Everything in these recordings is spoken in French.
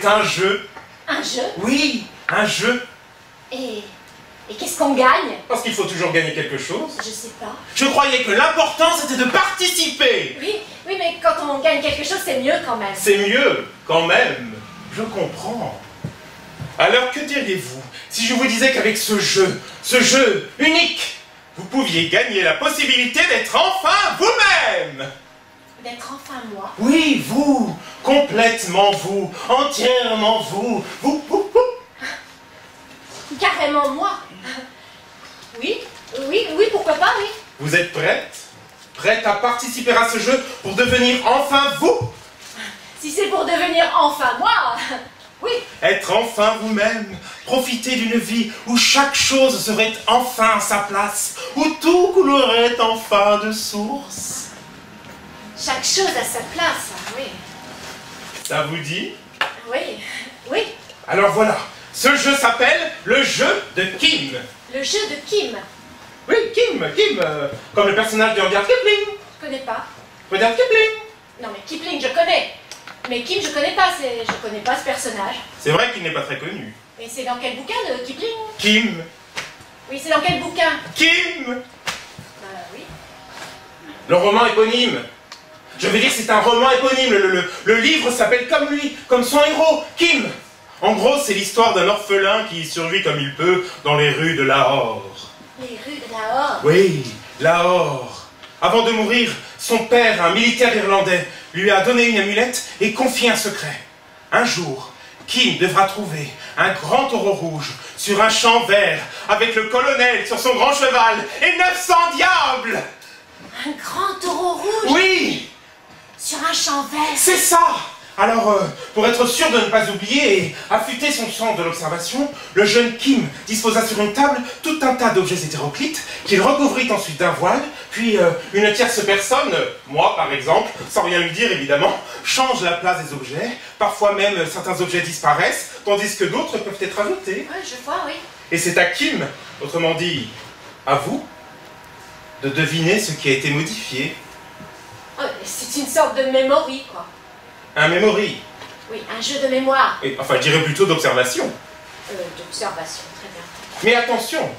c'est un jeu. Un jeu? Oui, un jeu. Et qu'est-ce qu'on gagne? Parce qu'il faut toujours gagner quelque chose. Je sais pas. Je croyais que l'important c'était de participer. Oui, mais quand on gagne quelque chose, c'est mieux quand même. C'est mieux, quand même. Je comprends. Alors que diriez-vous si je vous disais qu'avec ce jeu unique, vous pouviez gagner la possibilité d'être enfin vous-même? D'être enfin moi? Oui, vous, complètement vous, entièrement vous, vous. Carrément moi? Oui, pourquoi pas, oui. Vous êtes prête? Prête à participer à ce jeu pour devenir enfin vous? Si c'est pour devenir enfin moi, oui. Être enfin vous-même, profiter d'une vie où chaque chose serait enfin à sa place, où tout coulerait enfin de source. Chaque chose à sa place, oui. Ça vous dit? Oui. Alors voilà, ce jeu s'appelle le jeu de Kim. Le jeu de Kim. Oui, Kim, comme le personnage de Rudyard Kipling. Je connais pas. Rudyard Kipling. Non mais Kipling, je connais. Mais Kim, je connais pas ce personnage. C'est vrai qu'il n'est pas très connu. Et c'est dans quel bouquin de Kipling? Kim. Oui, c'est dans quel bouquin? Kim. Oui. Le roman éponyme. Je veux dire, c'est un roman éponyme. Le livre s'appelle comme lui, comme son héros, Kim. En gros, c'est l'histoire d'un orphelin qui survit comme il peut dans les rues de Lahore. Les rues de Lahore? Oui, Lahore. Avant de mourir, son père, un militaire irlandais, lui a donné une amulette et confié un secret. Un jour, Kim devra trouver un grand taureau rouge sur un champ vert avec le colonel sur son grand cheval et 900 diables. Un grand taureau rouge? Oui! Sur un champ vert? C'est ça! Alors, pour être sûr de ne pas oublier et affûter son sens de l'observation, le jeune Kim disposa sur une table tout un tas d'objets hétéroclites qu'il recouvrit ensuite d'un voile, puis une tierce personne, moi par exemple, sans rien lui dire évidemment, change la place des objets, parfois même certains objets disparaissent, tandis que d'autres peuvent être ajoutés. Oui, je vois, oui. Et c'est à Kim, autrement dit, à vous, de deviner ce qui a été modifié. Oh, c'est une sorte de memory, quoi. Un memory. Oui, un jeu de mémoire. Et, enfin, je dirais plutôt d'observation. D'observation, très bien. Mais attention,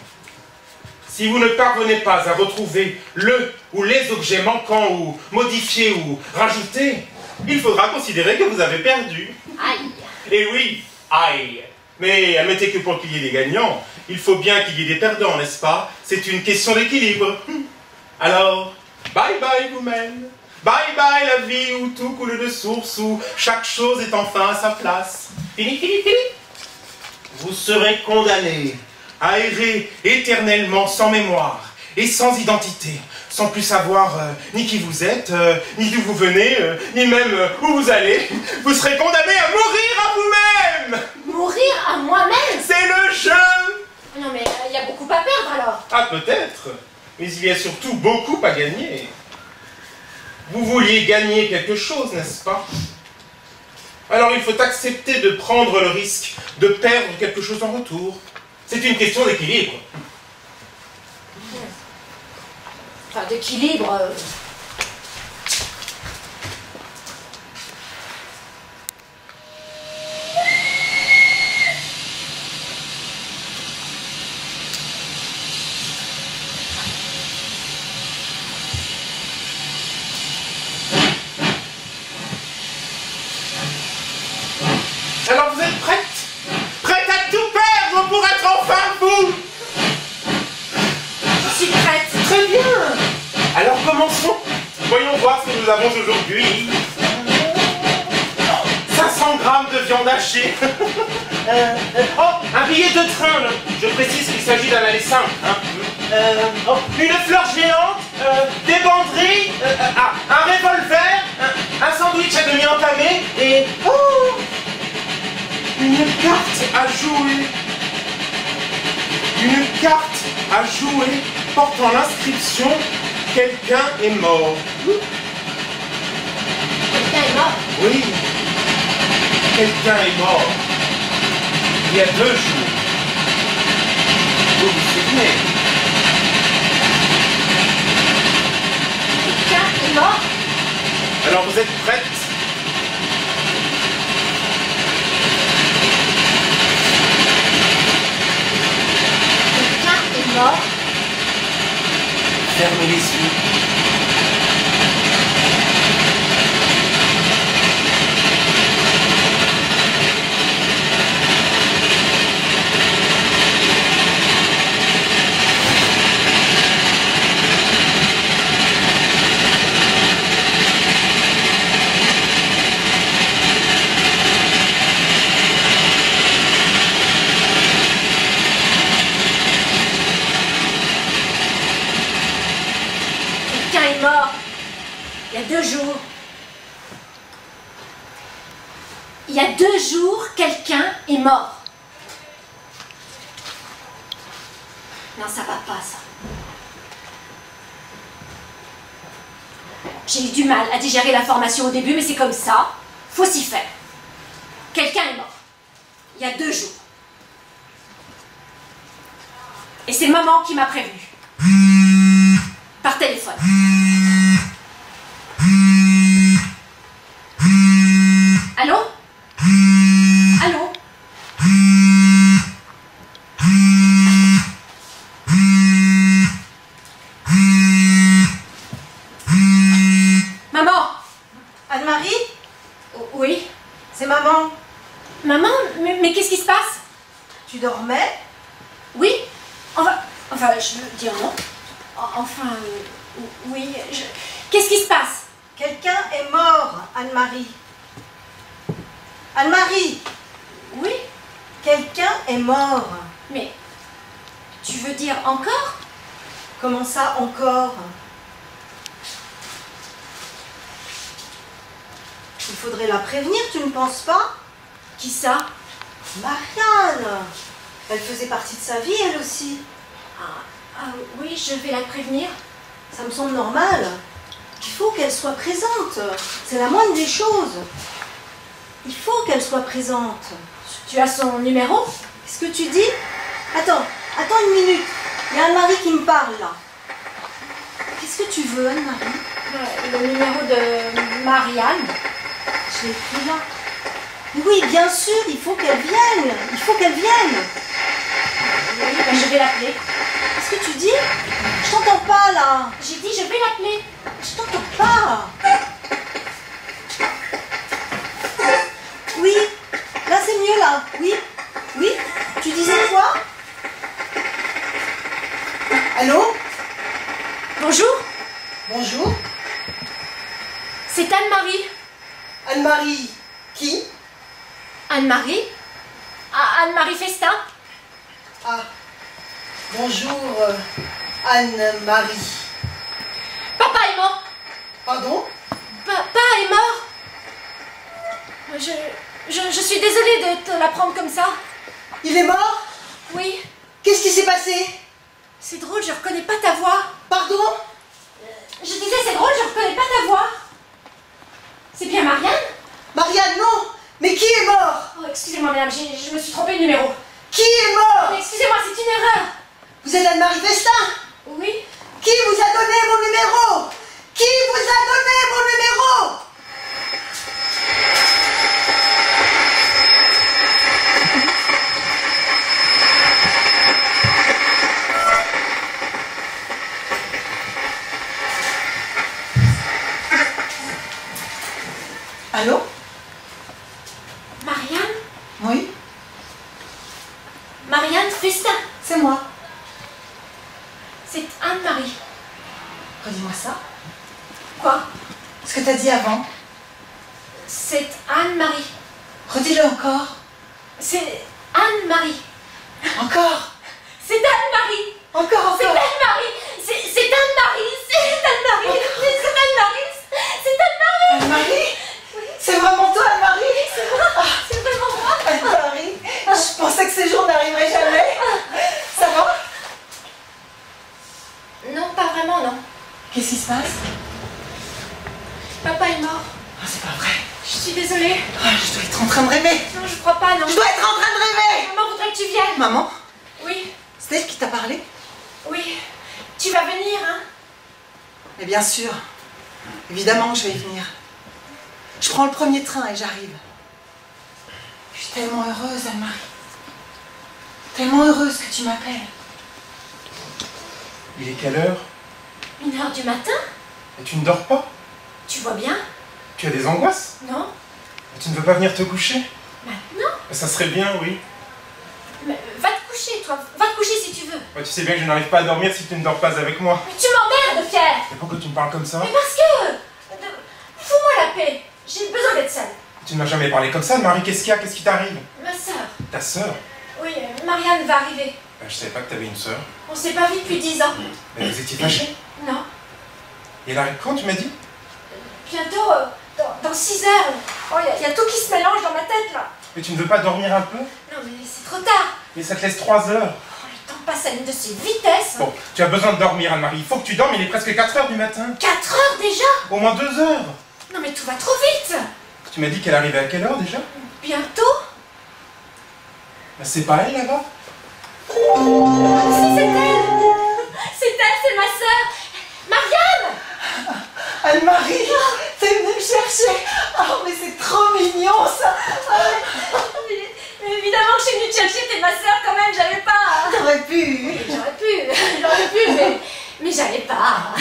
si vous ne parvenez pas à retrouver le ou les objets manquants ou modifiés ou rajoutés, il faudra considérer que vous avez perdu. Aïe. Et oui, aïe. Mais admettez que pour qu'il y ait des gagnants, il faut bien qu'il y ait des perdants, n'est-ce pas? C'est une question d'équilibre. Alors, bye bye vous-même. Bye bye la vie où tout coule de source, où chaque chose est enfin à sa place. Fini, fini, fini. Vous serez condamné à errer éternellement sans mémoire et sans identité, sans plus savoir ni qui vous êtes, ni d'où vous venez, ni même où vous allez. Vous serez condamné à mourir à vous-même. Mourir à moi-même? C'est le jeu. Non mais il y a beaucoup à perdre alors. Ah peut-être, mais il y a surtout beaucoup à gagner. Vous vouliez gagner quelque chose, n'est-ce pas? Alors il faut accepter de prendre le risque de perdre quelque chose en retour. C'est une question d'équilibre. Enfin, d'équilibre... Alors vous êtes prête? Prête à tout perdre pour être enfin vous? Je suis prête. Très bien. Alors commençons. Voyons voir ce que nous avons aujourd'hui. 500 grammes de viande hachée. Oh, un billet de train. Je précise qu'il s'agit d'un aller simple. Une fleur géante, des banderilles, un revolver, un sandwich à demi entamé et... Oh, une carte à jouer. Une carte à jouer portant l'inscription « Quelqu'un est mort ». Quelqu'un est mort? Oui, quelqu'un est mort. Il y a 2 jours. Vous vous souvenez? Quelqu'un est mort? Alors vous êtes prête? Fermez les yeux. Quelqu'un est mort. Il y a 2 jours. Il y a 2 jours, quelqu'un est mort. Non, ça va pas, ça. J'ai eu du mal à digérer l'information au début, mais c'est comme ça. Faut s'y faire. Quelqu'un est mort. Il y a 2 jours. Et c'est maman qui m'a prévenu. Par téléphone. Allô? Allô? Maman? Anne-Marie? Oui? C'est maman. Maman? Mais qu'est-ce qui se passe? Tu dormais? Oui? Enfin, je veux dire non. Enfin, oui, Qu'est-ce qui se passe? Quelqu'un est mort, Anne-Marie. Anne-Marie! Oui? Quelqu'un est mort. Mais, tu veux dire encore? Comment ça, encore? Il faudrait la prévenir, tu ne penses pas? Qui ça? Marianne! Elle faisait partie de sa vie, elle aussi. Oui, je vais la prévenir. Ça me semble normal. Il faut qu'elle soit présente. C'est la moindre des choses. Il faut qu'elle soit présente. Tu as son numéro? Qu'est-ce que tu dis? Attends une minute. Il y a Anne-Marie qui me parle, là. Qu'est-ce que tu veux, Anne-Marie? Le numéro de Marianne. Je l'ai pris là. Oui, bien sûr, il faut qu'elle vienne. Il faut qu'elle vienne. Oui, ben je vais l'appeler. Qu'est-ce que tu dis? Je t'entends pas, là. J'ai dit je vais l'appeler. Je t'entends pas. Oui, là c'est mieux, là. Oui, oui. Tu disais quoi? Allô? Bonjour, Bonjour. c'est Anne-Marie. Anne-Marie. Qui? Anne-Marie? Anne-Marie Festin? Ah. Bonjour, Anne-Marie. Papa est mort. Pardon? Papa est mort. Je suis désolée de te l'apprendre comme ça. Il est mort? Oui, Qu'est-ce qui s'est passé? c'est drôle, je reconnais pas ta voix. Pardon? Je disais, c'est drôle, je reconnais pas ta voix. C'est bien Marianne? Marianne, non. Mais qui est mort? Oh, excusez-moi, madame, je me suis trompée de numéro. Qui est mort? Excusez-moi, c'est une erreur. Vous êtes Anne-Marie Festin? Oui? Qui vous a donné mon numéro? Qui vous a donné mon numéro? Allô? Marianne? Oui, Marianne Festin. c'est moi. C'est Anne-Marie. Redis-moi ça. Quoi? Ce que t'as dit avant. C'est Anne-Marie. Redis-le encore. C'est Anne-Marie. Encore. C'est Anne-Marie. Encore, C'est encore. Anne-Marie. C'est Anne-Marie. C'est Anne-Marie. C'est Anne-Marie. C'est Anne-Marie. Anne-Marie? C'est vraiment toi, Anne-Marie? C'est vraiment moi. Anne-Marie, je pensais que ces jours n'arriveraient jamais. Ça va? Non, pas vraiment, non. Qu'est-ce qui se passe? Papa est mort. Ah, c'est pas vrai. Je suis désolée. Ah, je dois être en train de rêver. Non, je crois pas, non. Je dois être en train de rêver. Maman voudrait que tu viennes. Maman, Oui, c'est elle qui t'a parlé? oui. Tu vas venir, hein? Mais bien sûr. Évidemment que je vais y venir. Je prends le premier train et j'arrive. Je suis tellement heureuse, Anne-Marie. Tellement heureuse que tu m'appelles. Il est quelle heure? 1h du matin? Et tu ne dors pas? Tu vois bien? Tu as des angoisses? Non? Et tu ne veux pas venir te coucher? Maintenant? Ça serait bien, oui. Mais va te coucher, toi. Va te coucher si tu veux. Tu sais bien que je n'arrive pas à dormir si tu ne dors pas avec moi. Mais tu m'emmerdes, Pierre! Et pourquoi tu me parles comme ça? Mais parce que... Fous-moi la paix. J'ai besoin d'être seule. Tu ne m'as jamais parlé comme ça, Marie. Qu'est-ce qu'il y a? Qu'est-ce qui t'arrive? Ma sœur. Ta sœur? Oui, Marianne va arriver. Je savais pas que tu avais une sœur. On s'est pas vu depuis 10 ans. Mais vous étiez fâchés? Non. Et elle arrive quand, tu m'as dit? Bientôt, dans 6 heures. Oh, il y a tout qui se mélange dans ma tête, là. Mais tu ne veux pas dormir un peu? Non, mais c'est trop tard. Mais ça te laisse 3 heures. Oh, le temps passe à une de ces vitesses. Bon, tu as besoin de dormir, Anne-Marie. Il faut que tu dormes, il est presque 4 heures du matin. 4 heures déjà? Au moins 2 heures. Non, mais tout va trop vite. Tu m'as dit qu'elle arrivait à quelle heure déjà? Bientôt? C'est pas elle là-bas? Si, c'est elle. C'est ma sœur. Marianne! Anne-Marie, t'es venue me chercher. Oh, mais c'est trop mignon, ça. Mais évidemment que je suis venue te chercher, t'es ma sœur quand même, j'avais pas. T'aurais pu. J'aurais pu, mais j'allais pas.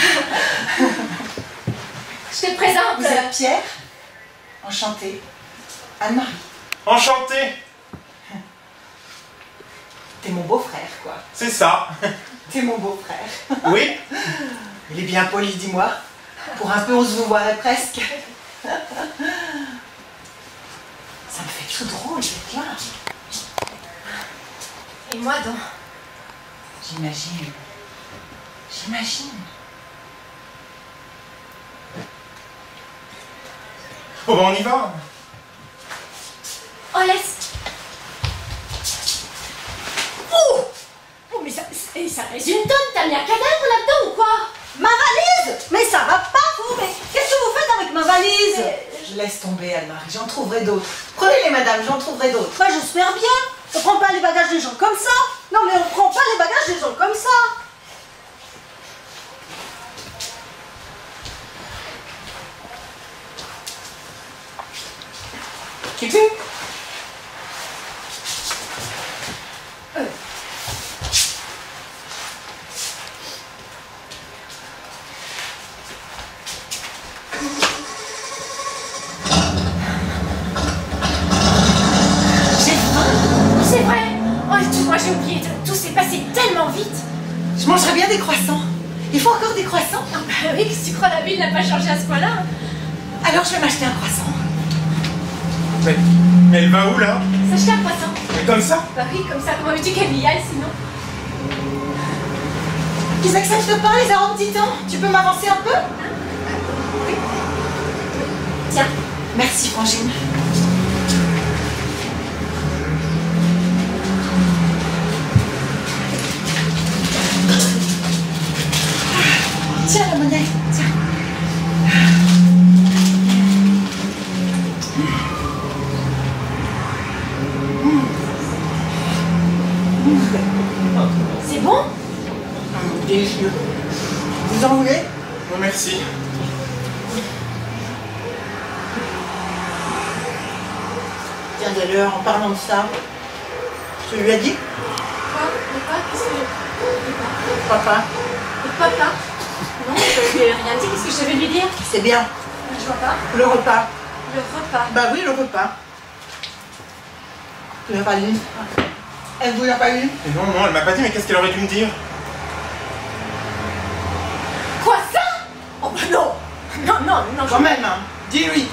Je te présente. Vous êtes Pierre? Enchantée. Anne-Marie. Enchanté. T'es mon beau-frère, quoi. C'est ça. T'es mon beau-frère. Oui? Il est bien poli, dis-moi. Pour un peu, on se vous voirait presque. Ça me fait tout drôle d'être là. Et moi donc? J'imagine. Oh, ben on y va. Oh, laisse. Oh, mais ça reste une tonne. T'as mis un cadavre là-dedans ou quoi? Ma valise! Mais ça va pas, vous! Mais qu'est-ce que vous faites avec ma valise? Laisse tomber, Anne-Marie, j'en trouverai d'autres. Prenez-les, madame, j'en trouverai d'autres. Moi, j'espère bien. On prend pas les bagages des gens comme ça. Non, mais on prend pas les bagages des gens comme ça. Qui fait? C'est vrai. Oh, excuse-moi, j'ai oublié. Tout s'est passé tellement vite. Je mangerais bien des croissants. Il faut encore des croissants? Ah bah oui, qu'est-ce que tu crois, la ville n'a pas changé à ce point-là? Alors je vais m'acheter un croissant. Mais elle va où là? S'acheter un croissant. Mais comme ça? Bah oui, comme ça, comment veux-tu qu'elle y aille sinon? Ils acceptent pas les 40 titans. Tu peux m'avancer un peu? Oui. Tiens. Merci, Frangine. Tiens la monnaie, tiens. C'est bon? Délicieux. Vous en voulez? Non, merci. Tiens d'ailleurs, en parlant de ça, tu lui as dit? Quoi? De quoi? Qu'est-ce que je... Papa. De papa? Non, je lui ai rien dit. Qu'est-ce que je devais lui dire? C'est bien. Je vois pas. Le repas. Le repas. Bah oui, le repas. Tu l'as pas dit? Elle vous l'a pas dit? Mais non, elle m'a pas dit, mais qu'est-ce qu'elle aurait dû me dire? Quoi, ça? Oh bah non. Non. Quand même, hein. Dis-lui.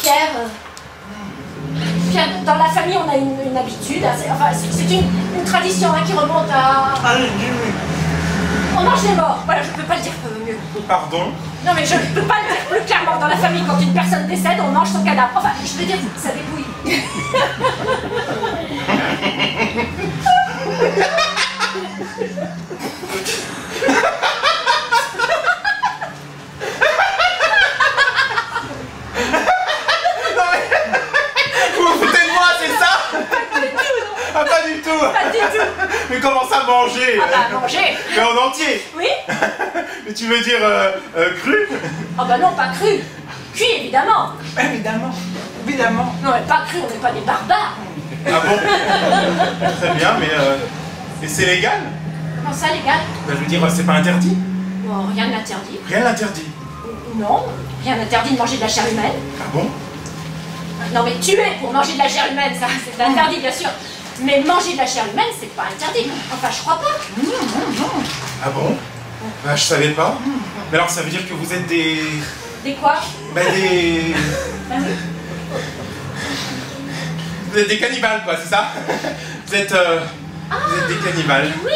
Pierre, dans la famille, on a une habitude. Hein, c'est une tradition hein, qui remonte à... Allez, dis-lui. On mange les morts. Voilà, je peux pas le dire mieux. Pardon? Non, mais je peux pas le dire plus clairement. Dans la famille, quand une personne décède, on mange son cadavre. Enfin, je veux dire, ça débrouille. Vous vous foutez de moi, c'est ça? Ah, pas du tout! Pas du tout. Mais comment ça manger? Ah bah, manger. Mais en entier! Oui? Mais tu veux dire cru? Ah bah non, pas cru. Cuit, évidemment. Évidemment. Évidemment. Non, mais pas cru, on n'est pas des barbares. Ah bon? Très bien, mais c'est légal? Comment ça, légal? Ben, je veux dire, c'est pas interdit. Bon, rien n'interdit. Rien n'interdit. Non, rien n'interdit de manger de la chair humaine. Ah bon? Non, mais tuer pour manger de la chair humaine, ça, c'est interdit, bien sûr. Mais manger de la chair humaine, c'est pas interdit. Enfin, je crois pas. Ah bon? Ben, je savais pas. Mais alors, ça veut dire que vous êtes des... Des quoi? Ben, des... Vous êtes des cannibales, quoi, c'est ça? Vous êtes des cannibales. Oui,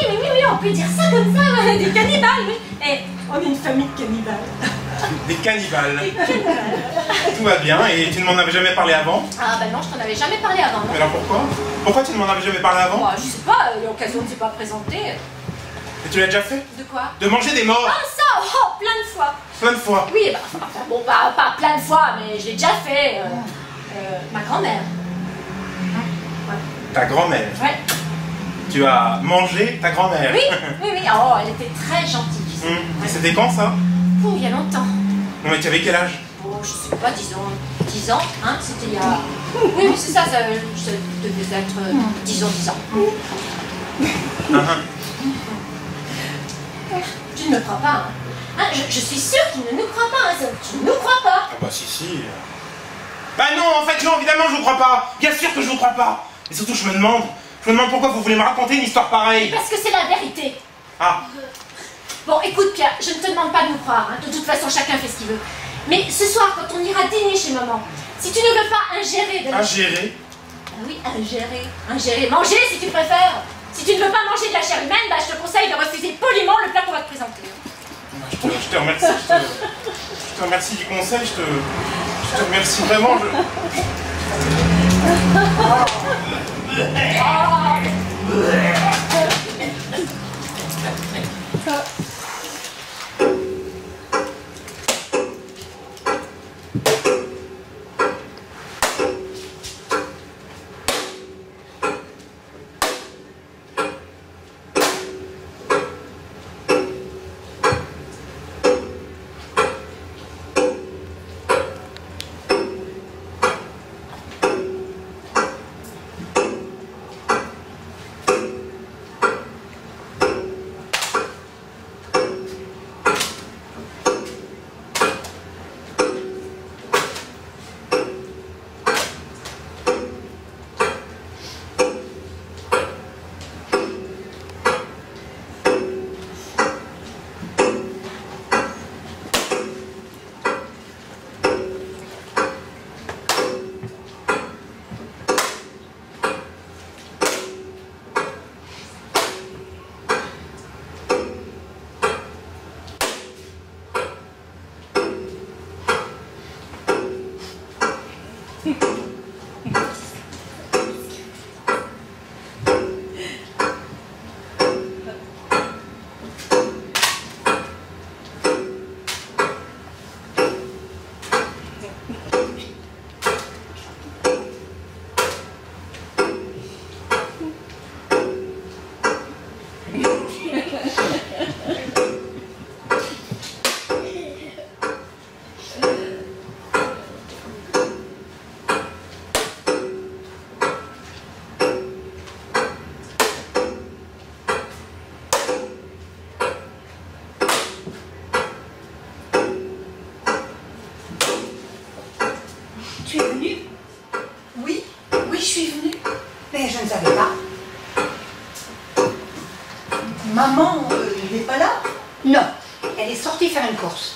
on peut dire ça comme ça, des cannibales, oui. Et on est une famille de cannibales. Des cannibales. Tout va bien, et tu ne m'en avais jamais parlé avant? Ah bah non, je t'en avais jamais parlé avant, non? Mais alors pourquoi? Pourquoi tu ne m'en avais jamais parlé avant? Bah, je sais pas, l'occasion ne s'est pas présentée. Et tu l'as déjà fait? De quoi? De manger des morts? Ah ça, oh, plein de fois. Plein de fois. Oui, bah, enfin, bon, pas plein de fois, mais je l'ai déjà fait. Ma grand-mère. Ta grand-mère? Ouais. Tu as mangé ta grand-mère? Oui, oh, elle était très gentille. Tu sais. Et c'était quand ça? Oh, il y a longtemps. Non mais tu avais quel âge? Oh, je sais pas, disons 10 ans, hein, c'était il y a... Oui, c'est ça, ça devait être 10 ans. Tu ne me crois pas, hein, je suis sûre qu'il ne nous croit pas, hein, tu ne nous crois pas. Ah bah si. Bah non, en fait non, évidemment je vous crois pas. Bien sûr que je vous crois pas. Et surtout je me demande pourquoi vous voulez me raconter une histoire pareille. Parce que c'est la vérité. Ah. Bon, écoute Pierre, je ne te demande pas de nous croire, hein. De toute façon chacun fait ce qu'il veut. Mais ce soir, quand on ira dîner chez maman, si tu ne veux pas ingérer de la... Ingérer? Ah oui, ingérer, manger si tu préfères. Si tu ne veux pas manger de la chair humaine, bah, je te conseille de refuser poliment le plat qu'on va te présenter. Je te remercie, je te remercie du conseil, je te remercie vraiment. Tu es venue? Oui, je suis venue. Mais je ne savais pas. Maman n'est pas là? Non, elle est sortie faire une course.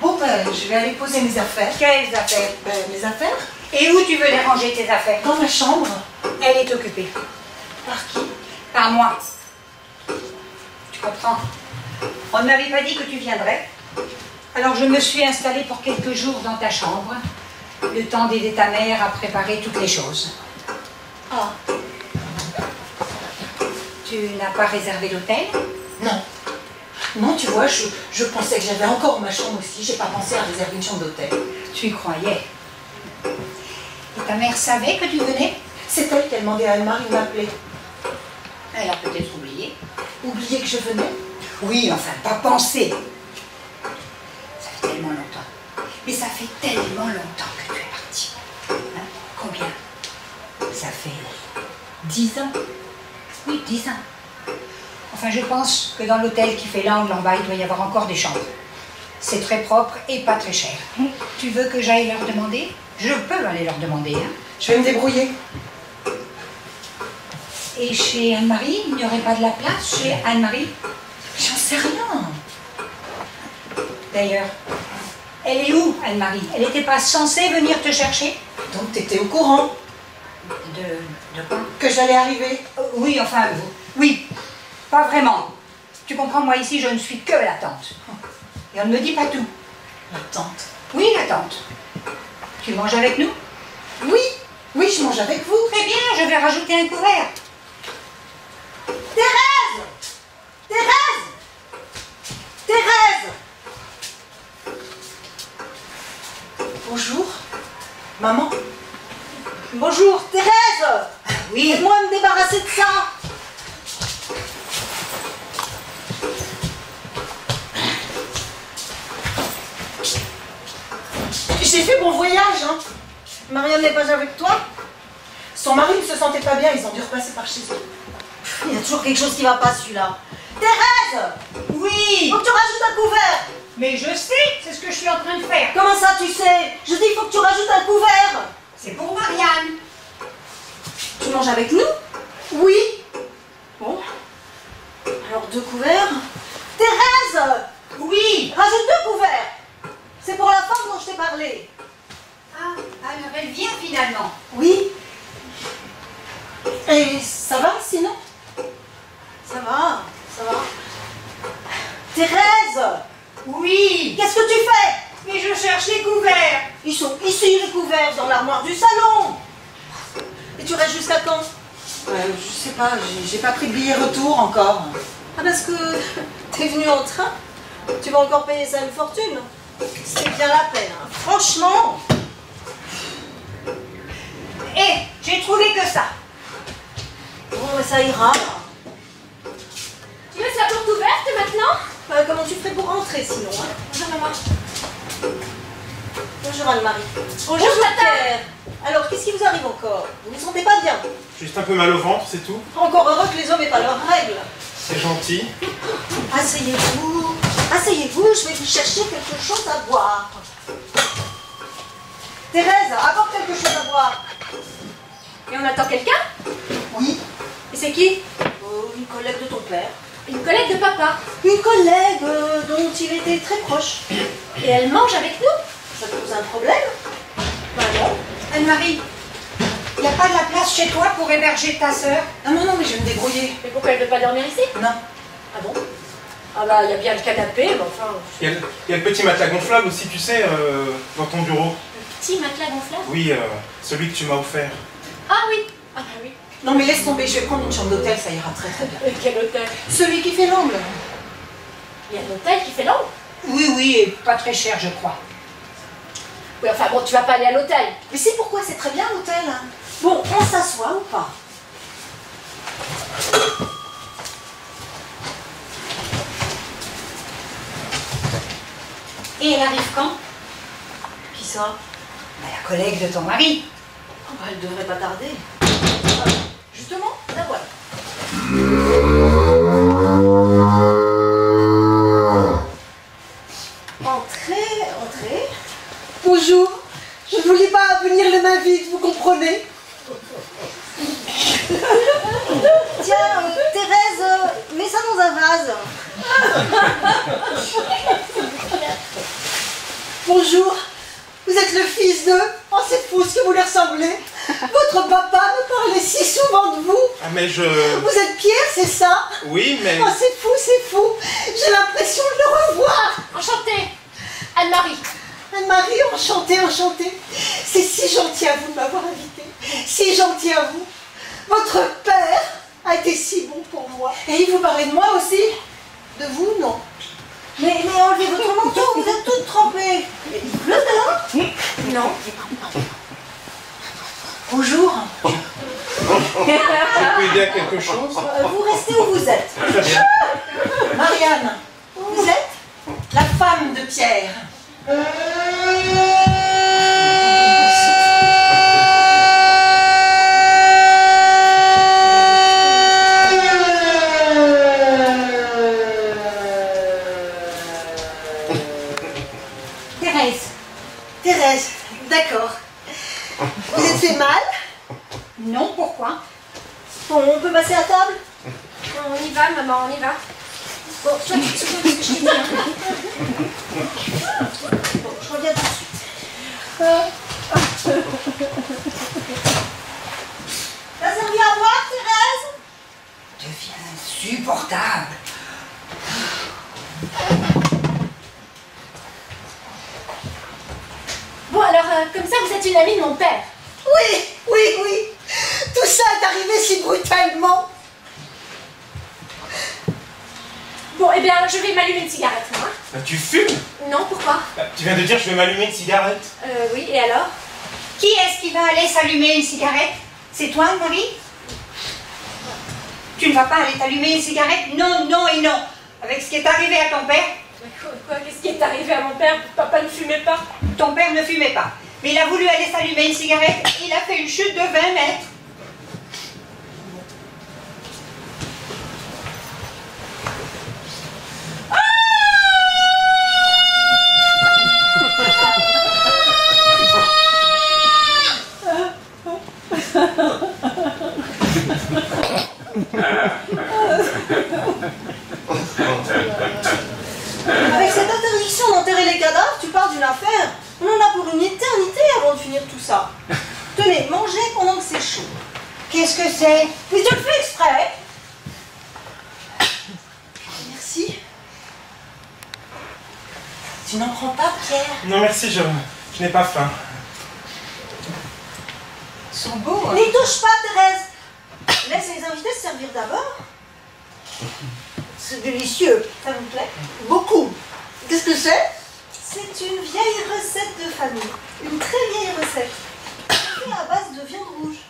Bon, ben, je vais aller poser mes affaires. Quelles affaires? Mes affaires? Et où tu veux les ranger, tes affaires? Dans ma chambre. Elle est occupée. Par qui? Par moi. Tu comprends? On ne m'avait pas dit que tu viendrais. Alors je me suis installée pour quelques jours dans ta chambre, le temps d'aider ta mère à préparer toutes les choses. Ah. Tu n'as pas réservé l'hôtel? Non. Non, tu vois, je pensais que j'avais encore ma chambre aussi. J'ai pas pensé à réserver une chambre d'hôtel. Tu y croyais. Et ta mère savait que tu venais? C'est elle qui a demandé à Anne-Marie de m'appeler. Elle a peut-être oublié. Oublié que je venais? Oui, enfin, pas pensé. Ça fait tellement longtemps. Mais ça fait tellement longtemps que tu es partie. Hein? Combien? Ça fait 10 ans. Oui, 10 ans. Enfin, je pense que dans l'hôtel qui fait l'angle en bas, il doit y avoir encore des chambres. C'est très propre et pas très cher. Tu veux que j'aille leur demander? Je peux aller leur demander. Hein. Je vais me débrouiller. Et chez Anne-Marie, il n'y aurait pas de la place chez Anne-Marie? J'en sais rien. D'ailleurs, elle est où, Anne-Marie? Elle n'était pas censée venir te chercher? Donc t'étais au courant De quoi? que j'allais arriver? Oui, enfin, oui. Pas vraiment. Tu comprends, moi ici, je ne suis que la tante. Et on ne me dit pas tout. La tante. Oui, la tante. Tu manges avec nous? Oui, oui, je mange avec vous. Très bien, je vais rajouter un couvert. Thérèse! Thérèse! Thérèse! Bonjour. Maman? Bonjour, Thérèse! Oui. Aide-moi à me débarrasser de ça! J'ai fait bon voyage, hein. Marianne n'est pas avec toi? Son mari ne se sentait pas bien, ils ont dû repasser par chez eux. Il y a toujours quelque chose qui va pas, celui-là. Thérèse! Oui. Faut que tu rajoutes un couvert! Mais je sais, c'est ce que je suis en train de faire. Comment ça, tu sais? Je dis, il faut que tu rajoutes un couvert! C'est pour Marianne. Tu manges avec nous? Oui. Bon. Alors, 2 couverts. Thérèse! Oui. Rajoute 2 couverts! C'est pour la femme dont je t'ai parlé. Ah, alors elle vient finalement. Oui. Et ça va, sinon? Ça va, ça va. Thérèse! Oui. Qu'est-ce que tu fais? Mais je cherche les couverts. Ils sont ici, les couverts, dans l'armoire du salon. Et tu restes jusqu'à quand? Je sais pas, j'ai pas pris de billet retour encore. Ah, parce que t'es venu en train? Tu vas encore payer ça une fortune? C'était bien la peine, hein. Franchement. Eh, j'ai trouvé que ça. Bon, mais ça ira. Tu laisses la porte ouverte maintenant? Comment tu ferais pour rentrer sinon, hein? Bonjour maman. Bonjour Anne-Marie. Bonjour tata. Pierre. Alors, qu'est-ce qui vous arrive encore? Vous ne vous sentez pas bien? Juste un peu mal au ventre, c'est tout. Encore heureux que les hommes n'aient pas leurs règles. C'est gentil. Asseyez-vous. Asseyez-vous, je vais vous chercher quelque chose à boire. Thérèse, apporte quelque chose à boire. Et on attend quelqu'un? Oui. Et c'est qui? Une collègue de ton père. Une collègue de papa. Une collègue dont il était très proche. Et elle mange avec nous? Ça te pose un problème? Bah non. Anne-Marie, il n'y a pas de la place chez toi pour héberger ta sœur? Ah non, non, mais je vais me débrouiller. Mais pourquoi elle veut pas dormir ici? Non. Ah bon? Ah bah il y a bien le canapé, mais enfin... Il y a le petit matelas gonflable aussi, tu sais, dans ton bureau. Le petit matelas gonflable? Oui, celui que tu m'as offert. Ah oui. Ah bah oui. Non, mais laisse tomber, je vais prendre une chambre d'hôtel, ça ira très très bien. Quel hôtel? Celui qui fait l'angle. Il y a un hôtel qui fait l'angle? Oui, oui, et pas très cher, je crois. Oui, enfin bon, tu vas pas aller à l'hôtel. Mais c'est pourquoi c'est très bien l'hôtel. Hein. Bon, on s'assoit ou pas? Et elle arrive quand? Qui ça? Bah, la collègue de ton mari. Oh, bah, elle devrait pas tarder. Justement, la voilà. Entrez, entrez. Bonjour. Je ne voulais pas venir les mains vides, vous comprenez? Tiens, Thérèse, mets ça dans un vase. Bonjour. Vous êtes le fils de... Oh, c'est fou ce que vous lui ressemblez. Votre papa me parlait si souvent de vous. Ah, mais je... Vous êtes Pierre, c'est ça? Oui, mais... Oh, c'est fou, c'est fou. J'ai l'impression de le revoir. Enchantée. Anne-Marie. Anne-Marie, enchantée, enchantée. C'est si gentil à vous de m'avoir invitée. Si gentil à vous. Votre père a été si bon pour moi. Et il vous parlait de moi aussi? De vous, non. Mais enlevez votre manteau, vous êtes toutes trempées. Il pleut dehors? Non. Bonjour. Je peux aider à quelque chose? Vous restez où vous êtes. Très bien. Marianne, vous êtes la femme de Pierre. coin. Bon, on peut passer à table? On y va, maman, on y va. Bon, toi, tu te souviens de ce que je t'ai dit, hein? Bon, je reviens tout de suite. T'as servi à boire, Thérèse? Deviens insupportable. Bon, alors, comme ça, vous êtes une amie de mon père. Oui, oui, oui. Tout ça est arrivé si brutalement. Bon, eh bien, je vais m'allumer une cigarette, moi. Tu fumes? Non, pourquoi? Tu viens de dire je vais m'allumer une cigarette. Oui, et alors? Qui est-ce qui va aller s'allumer une cigarette? C'est toi, Marie? Tu ne vas pas aller t'allumer une cigarette? Non, non et non. Avec ce qui est arrivé à ton père. Quoi? Qu'est-ce qui est arrivé à mon père? Papa ne fumait pas. Ton père ne fumait pas. Mais il a voulu aller s'allumer une cigarette. Il a fait une chute de 20 mètres. Avec cette interdiction d'enterrer les cadavres, tu parles d'une affaire. On en a pour une éternité avant de finir tout ça. Tenez, mangez pendant que c'est chaud. Qu'est-ce que c'est? Mais tu le fais exprès. Merci. Tu n'en prends pas, Pierre? Non merci, je n'ai pas faim. Ils sont beaux. N'y touche pas, Thérèse. Laisse les invités se servir d'abord. C'est délicieux. Ça vous plaît? Beaucoup. Qu'est-ce que c'est? C'est une vieille recette de famille. Une très vieille recette. Fait à base de viande rouge.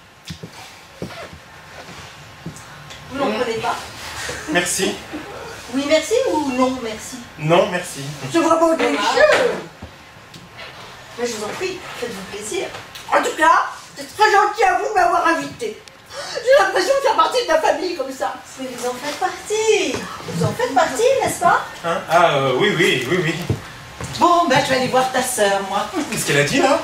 Vous n'en prenez pas? Merci. Oui, merci ou non, merci? Non merci. C'est vraiment délicieux. Mais je vous en prie, faites-vous plaisir. En tout cas, c'est très gentil à vous de m'avoir invité. J'ai l'impression de faire partie de la famille comme ça. Mais vous en faites partie. Vous en faites partie, n'est-ce pas? Hein? Oui, oui, oui, oui. Bon, ben je vais aller voir ta sœur, moi. Qu'est-ce qu'elle a dit là?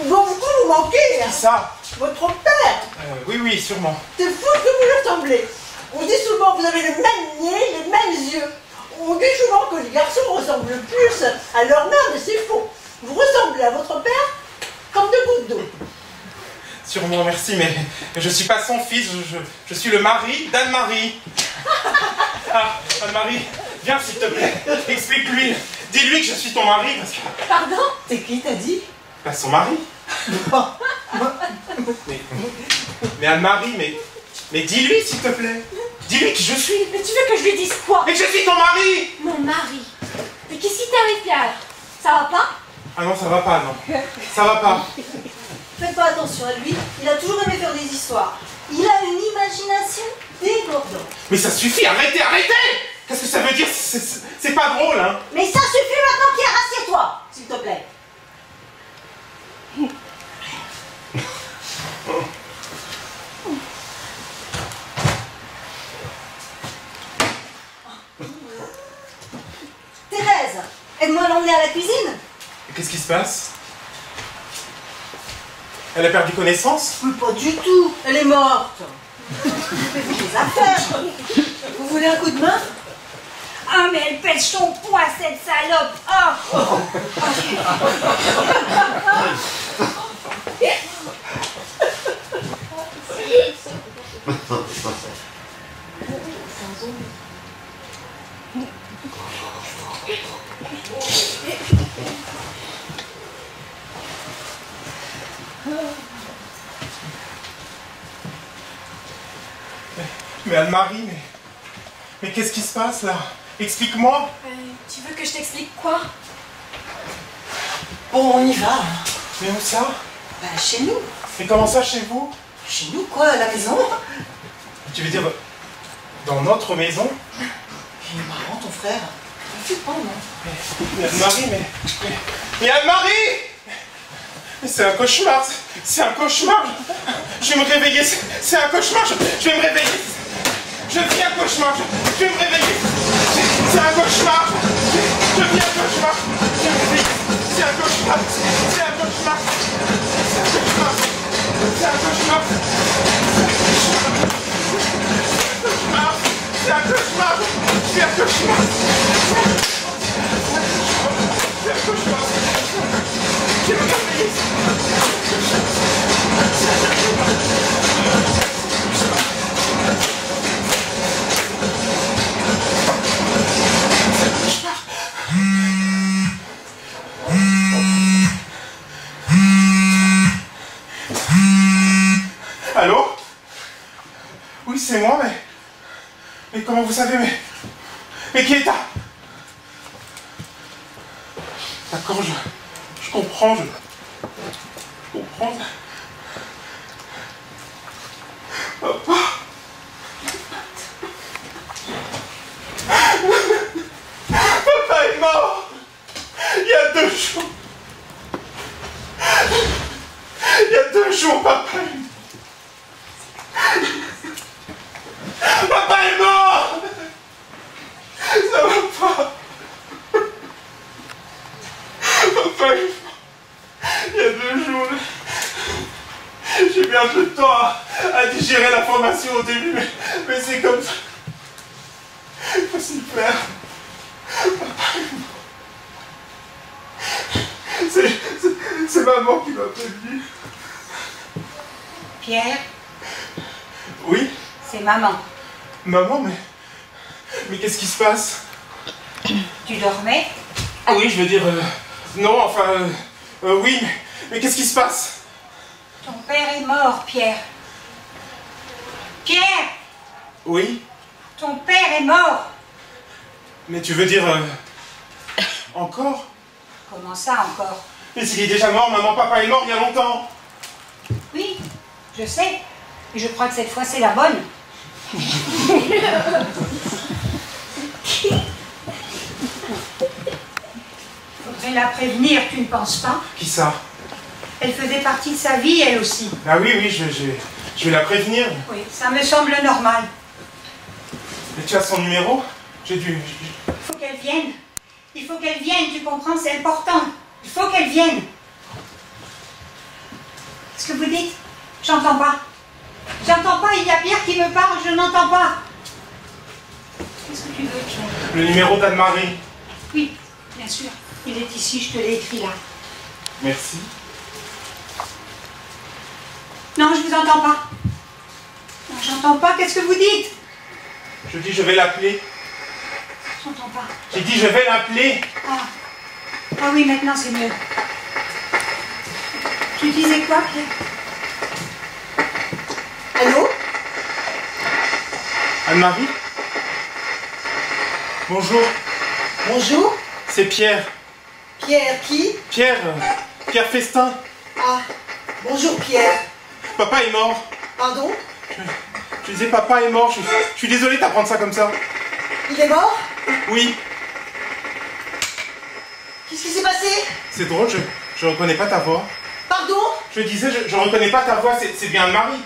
Bon, vous manquez, hein. Ça? Votre père. Oui, oui, sûrement. C'est fou que vous lui ressemblez. On dit souvent que vous avez le même nez, les mêmes yeux. On dit souvent que les garçons ressemblent plus à leur mère, mais c'est faux. Vous ressemblez à votre père comme deux gouttes d'eau. Sûrement, merci, mais je suis pas son fils, je suis le mari d'Anne-Marie. Ah, Anne-Marie, viens s'il te plaît, explique-lui. Dis-lui que je suis ton mari, parce que... Pardon? C'est qui t'a dit? Bah, son mari. Mais Anne-Marie, mais dis-lui s'il te plaît. Dis-lui qui je suis. Mais tu veux que je lui dise quoi? Mais que je suis ton mari. Mon mari. Mais qu'est-ce qui t'arrive, Pierre? Ça va pas? Ah non, ça va pas, non. Ça va pas. Faites pas attention à lui, il a toujours aimé faire des histoires. Il a une imagination débordante. Mais ça suffit, arrêtez, arrêtez. Qu'est-ce que ça veut dire? C'est pas drôle, hein. Mais ça suffit maintenant, Pierre, assieds-toi, s'il te plaît. Thérèse, aide-moi à l'emmener à la cuisine. Qu'est-ce qui se passe? Elle a perdu connaissance? Mais pas du tout, elle est morte. Faites-vous des affaires. Vous voulez un coup de main? Ah, mais elle pèse son poids, cette salope. Ah. Mais Anne-Marie, mais qu'est-ce qui se passe là? Explique-moi. Tu veux que je t'explique quoi? Bon, on y va. Mais où ça? Ben, chez nous. Mais comment ça chez vous? Chez nous, quoi, à la maison? Tu veux dire dans notre maison? Il est marrant, ton frère. Il fait pas, non? Mais Anne-Marie, mais Anne-Marie! Mais c'est un cauchemar, c'est un cauchemar. Je vais me réveiller, c'est un cauchemar, je vais me réveiller. Je vis un cauchemar, je vais me réveiller. C'est un cauchemar, je vis un cauchemar. Je vais me réveiller. C'est un cauchemar, c'est un cauchemar. C'est un cauchemar, c'est un cauchemar. Allô? Oui, c'est moi, mais comment vous savez, mais qui est là? D'accord, je comprends, je comprends. Papa. Papa est mort. Il y a 2 jours. Il y a 2 jours, papa est mort. Papa est mort. Ça va pas. Papa est mort. Il y a 2 jours. J'ai mis un peu de temps à digérer l'information au début, mais c'est comme ça. Il faut s'y faire. Papa est mort. C'est maman qui m'a prévenu. Pierre? Oui? C'est maman. Maman, mais qu'est-ce qui se passe? Tu dormais? Ah oui, je veux dire... non, enfin... oui, mais qu'est-ce qui se passe? Ton père est mort, Pierre. Pierre! Oui? Ton père est mort! Mais tu veux dire... encore? Comment ça, encore? Mais s'il est déjà mort, maman, papa est mort il y a longtemps. Oui, je sais. Et je crois que cette fois, c'est la bonne. Faudrait la prévenir, tu ne penses pas? Qui ça? Elle faisait partie de sa vie, elle aussi. Ah oui, je vais la prévenir. Oui, ça me semble normal. Mais tu as son numéro? J'ai dû... Il faut qu'elle vienne. Il faut qu'elle vienne, tu comprends, c'est important. Il faut qu'elle vienne. Ce que vous dites, j'entends pas. J'entends pas, il y a Pierre qui me parle, je n'entends pas. Qu'est-ce que tu veux, Pierre? Le numéro d'Anne-Marie. Oui, bien sûr. Il est ici, je te l'ai écrit là. Merci. Non, je vous entends pas. Non, j'entends pas, qu'est-ce que vous dites? Je dis je vais l'appeler. J'entends pas. J'ai dit je vais l'appeler. Ah oui, maintenant c'est mieux. Tu disais quoi, Pierre? Allô? Anne-Marie? Bonjour, Bonjour? c'est Pierre. Pierre qui? Pierre Festin. Ah, bonjour Pierre. Papa est mort. Pardon? Je disais papa est mort. Je suis désolé de t'apprendre ça comme ça. Il est mort? Oui, Qu'est-ce qui s'est passé? c'est drôle, je reconnais pas ta voix. Pardon? Je disais, je reconnais pas ta voix, c'est bien Anne-Marie.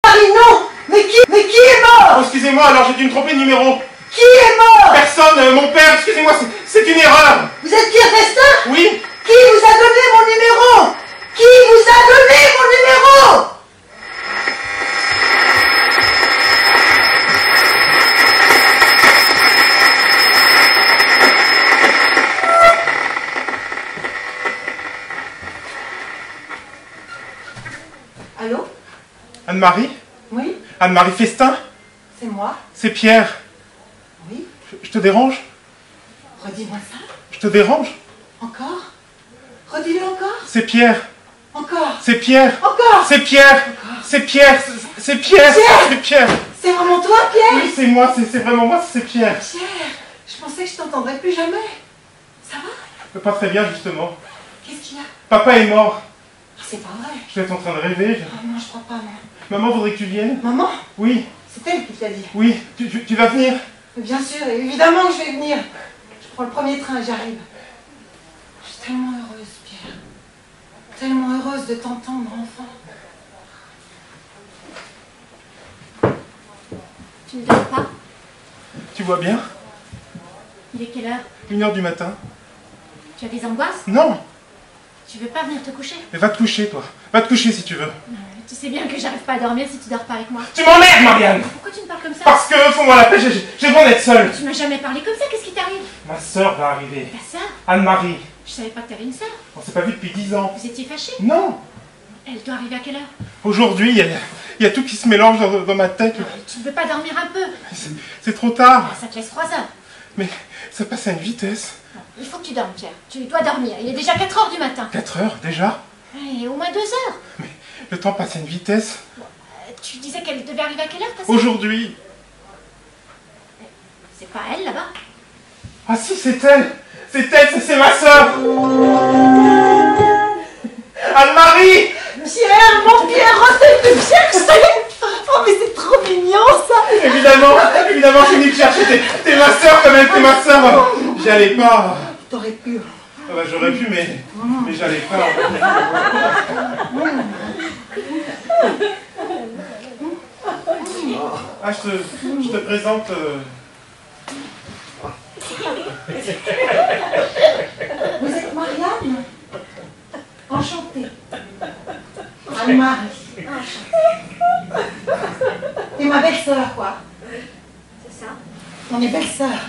Marie, non! Mais qui est mort? Oh, excusez-moi, alors j'ai dû me tromper de numéro. Qui est mort? Personne, mon père, excusez-moi, c'est une erreur. Vous êtes Pierre Festin? Oui, Qui vous a donné mon numéro? Qui vous a donné mon numéro? Allô? Anne-Marie? Oui, Anne-Marie Festin? c'est moi. C'est Pierre. Oui, Je te dérange? redis-moi ça. Je te dérange? Encore? Redis-le encore. C'est Pierre. Encore. C'est Pierre. Encore. C'est Pierre. C'est Pierre. C'est Pierre. Pierre. C'est Pierre. C'est vraiment toi, Pierre? Oui, c'est moi, c'est vraiment moi, c'est Pierre. Pierre, je pensais que je t'entendrais plus jamais. Ça va? Pas très bien, justement. Qu'est-ce qu'il y a? Papa est mort. Ah, c'est pas vrai. Je dois être en train de rêver. Ah non, je crois pas, non. Maman voudrait que tu viennes. Maman? Oui, C'est elle qui te l'a dit. oui. Tu vas venir? Mais bien sûr, évidemment que je vais venir. Je prends le premier train et j'arrive. Je suis tellement heureuse, Pierre. Tellement heureuse de t'entendre enfin. Tu ne dors pas? Tu vois bien? Il est quelle heure? 1h du matin. Tu as des angoisses? Non, Tu veux pas venir te coucher? mais va te coucher, toi. Va te coucher si tu veux. Non, mais Tu sais bien que j'arrive pas à dormir si tu dors pas avec moi. Tu m'emmerdes, Marianne! Pourquoi tu me parles comme ça? Parce que, fous-moi la paix, j'ai besoin d'être seul. Tu m'as jamais parlé comme ça, qu'est-ce qui t'arrive? Ma sœur va arriver. Ta sœur? Anne-Marie. Je savais pas que t'avais une sœur. On s'est pas vu depuis 10 ans. Vous étiez fâchés? Non! Elle doit arriver à quelle heure? Aujourd'hui, il y a tout qui se mélange dans ma tête. Tu ne veux pas dormir un peu? C'est trop tard. Ah, ça te laisse 3 heures. Mais ça passe à une vitesse. Il faut que tu dormes, Pierre. Tu dois dormir. Il est déjà 4 heures du matin. 4 heures, déjà? Et au moins 2 heures. Mais le temps passe à une vitesse. Tu disais qu'elle devait arriver à quelle heure, ta sœur? Aujourd'hui. C'est pas elle, là-bas? Ah si, c'est elle! C'est ma sœur! Anne-Marie! Pierre, mon Pierre, recette de Pierre, c'est... Oh, mais c'est trop mignon, ça! Évidemment, je suis venu te chercher. T'es ma sœur quand même, t'es ma sœur. J'y allais pas. T'aurais pu. Ah bah, j'aurais pu, mais j'allais pas. Ah, je te présente... Vous êtes Marianne? Enchantée. Anne-Marie. Enchantée. Et ma belle-sœur, quoi. C'est ça. On est belle-sœur.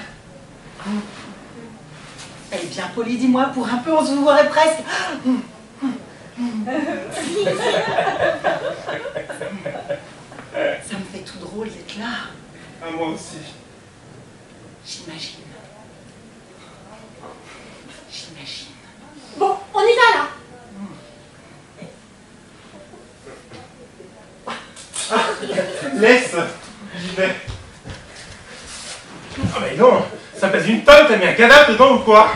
Elle est bien polie, dis-moi, pour un peu, on se voirait presque. Ça me fait tout drôle d'être là. Ah, moi aussi. J'imagine. Bon, on y va, là. Laisse, j'y vais. Ah mais non, ça pèse une tonne, t'as mis un cadavre dedans ou quoi?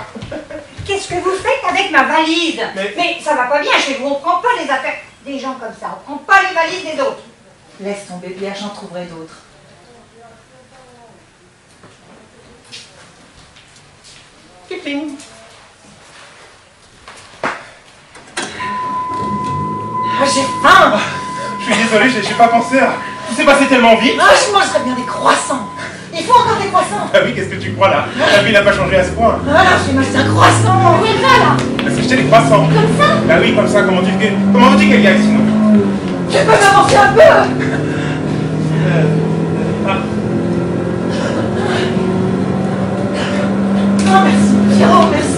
Qu'est-ce que vous faites avec ma valise? Mais ça va pas bien chez vous, on prend pas les affaires des gens comme ça, on prend pas les valises des autres. Laisse tomber, Pierre, j'en trouverai d'autres. Piping. Ah, j'ai faim! Je suis désolé, j'ai pas pensé à... Tout s'est passé tellement vite. Ah, je mangerais bien des croissants. Il faut encore des croissants. Ah oui, qu'est-ce que tu crois là? La vie n'a pas changé à ce point. Ah, j'ai mangé un croissant. Où elle va, là? Est-ce que je t'ai des croissants? Comme ça? Bah oui, comme ça, comment tu dis qu'elle y aille sinon? Tu peux m'avancer un peu? Ah. Oh, merci, Pierre, oh, merci.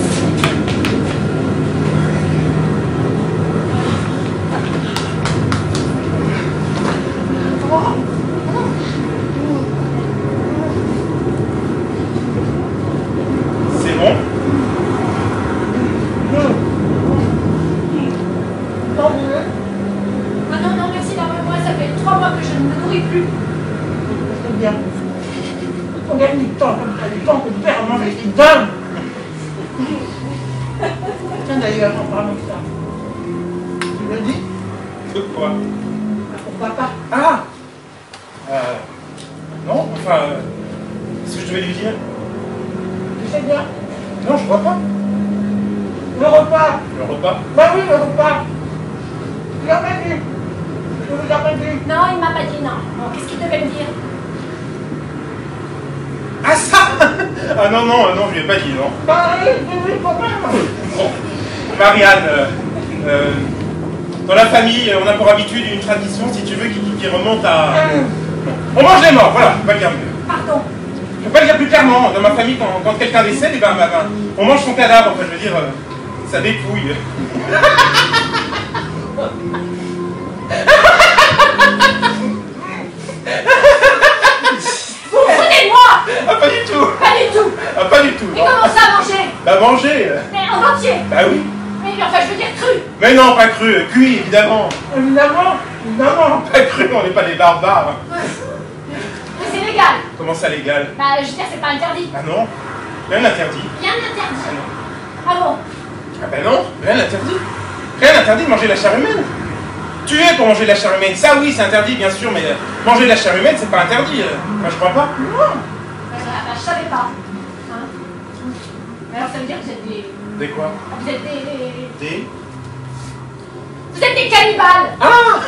C'est bon? Ah non, non, merci, moi, ça fait 3 mois que je ne me nourris plus. C'est bien. On gagne du temps comme ça, du temps que le père a mangé, c'est dingue. Tiens d'ailleurs, en parlant de ça. Tu l'as dit? De quoi? Pourquoi pas? Ah! Non, enfin... Est-ce que je devais lui dire? Tu sais bien. Non, je crois pas. Le repas. Le repas? Bah oui, le repas. Tu l'as pas dit. Je vous l'ai pas dit. Non, il m'a pas dit non. Bon, qu'est-ce qu'il devait me dire? Ah ça! Ah non, je lui ai pas dit, non. Bah oui, quand même. Bon, Marianne, dans la famille, on a pour habitude une tradition, si tu veux, qui remonte à... On mange les morts, voilà, on va le dire mieux. Pardon. Je peux pas le dire plus clairement, dans ma famille, quand quelqu'un décède, eh ben, on mange son cadavre, enfin, je veux dire, sa dépouille. Prenez-moi! Ah, pas du tout! Pas du tout! Ah, pas du tout! Et comment ça, manger? Bah, manger! Mais en entier! Bah oui! Mais enfin, je veux dire cru! Mais non, pas cru, cuit, évidemment! Évidemment, évidemment. Pas cru, on n'est pas des barbares! Mais c'est légal! Comment ça, légal? Bah, je veux dire, c'est pas interdit! Ah non? Rien n'interdit! Rien n'interdit! Ah non! Ah bon? Ah ben non, rien n'interdit! Rien n'interdit de manger de la chair humaine! Tuer pour manger de la chair humaine, ça oui, c'est interdit, bien sûr, mais manger de la chair humaine, c'est pas interdit! Enfin, je crois pas! Bah, je savais pas! Hein? Alors, ça veut dire que vous êtes des... Des quoi? Vous êtes des... Des? Vous êtes des cannibales! Ah!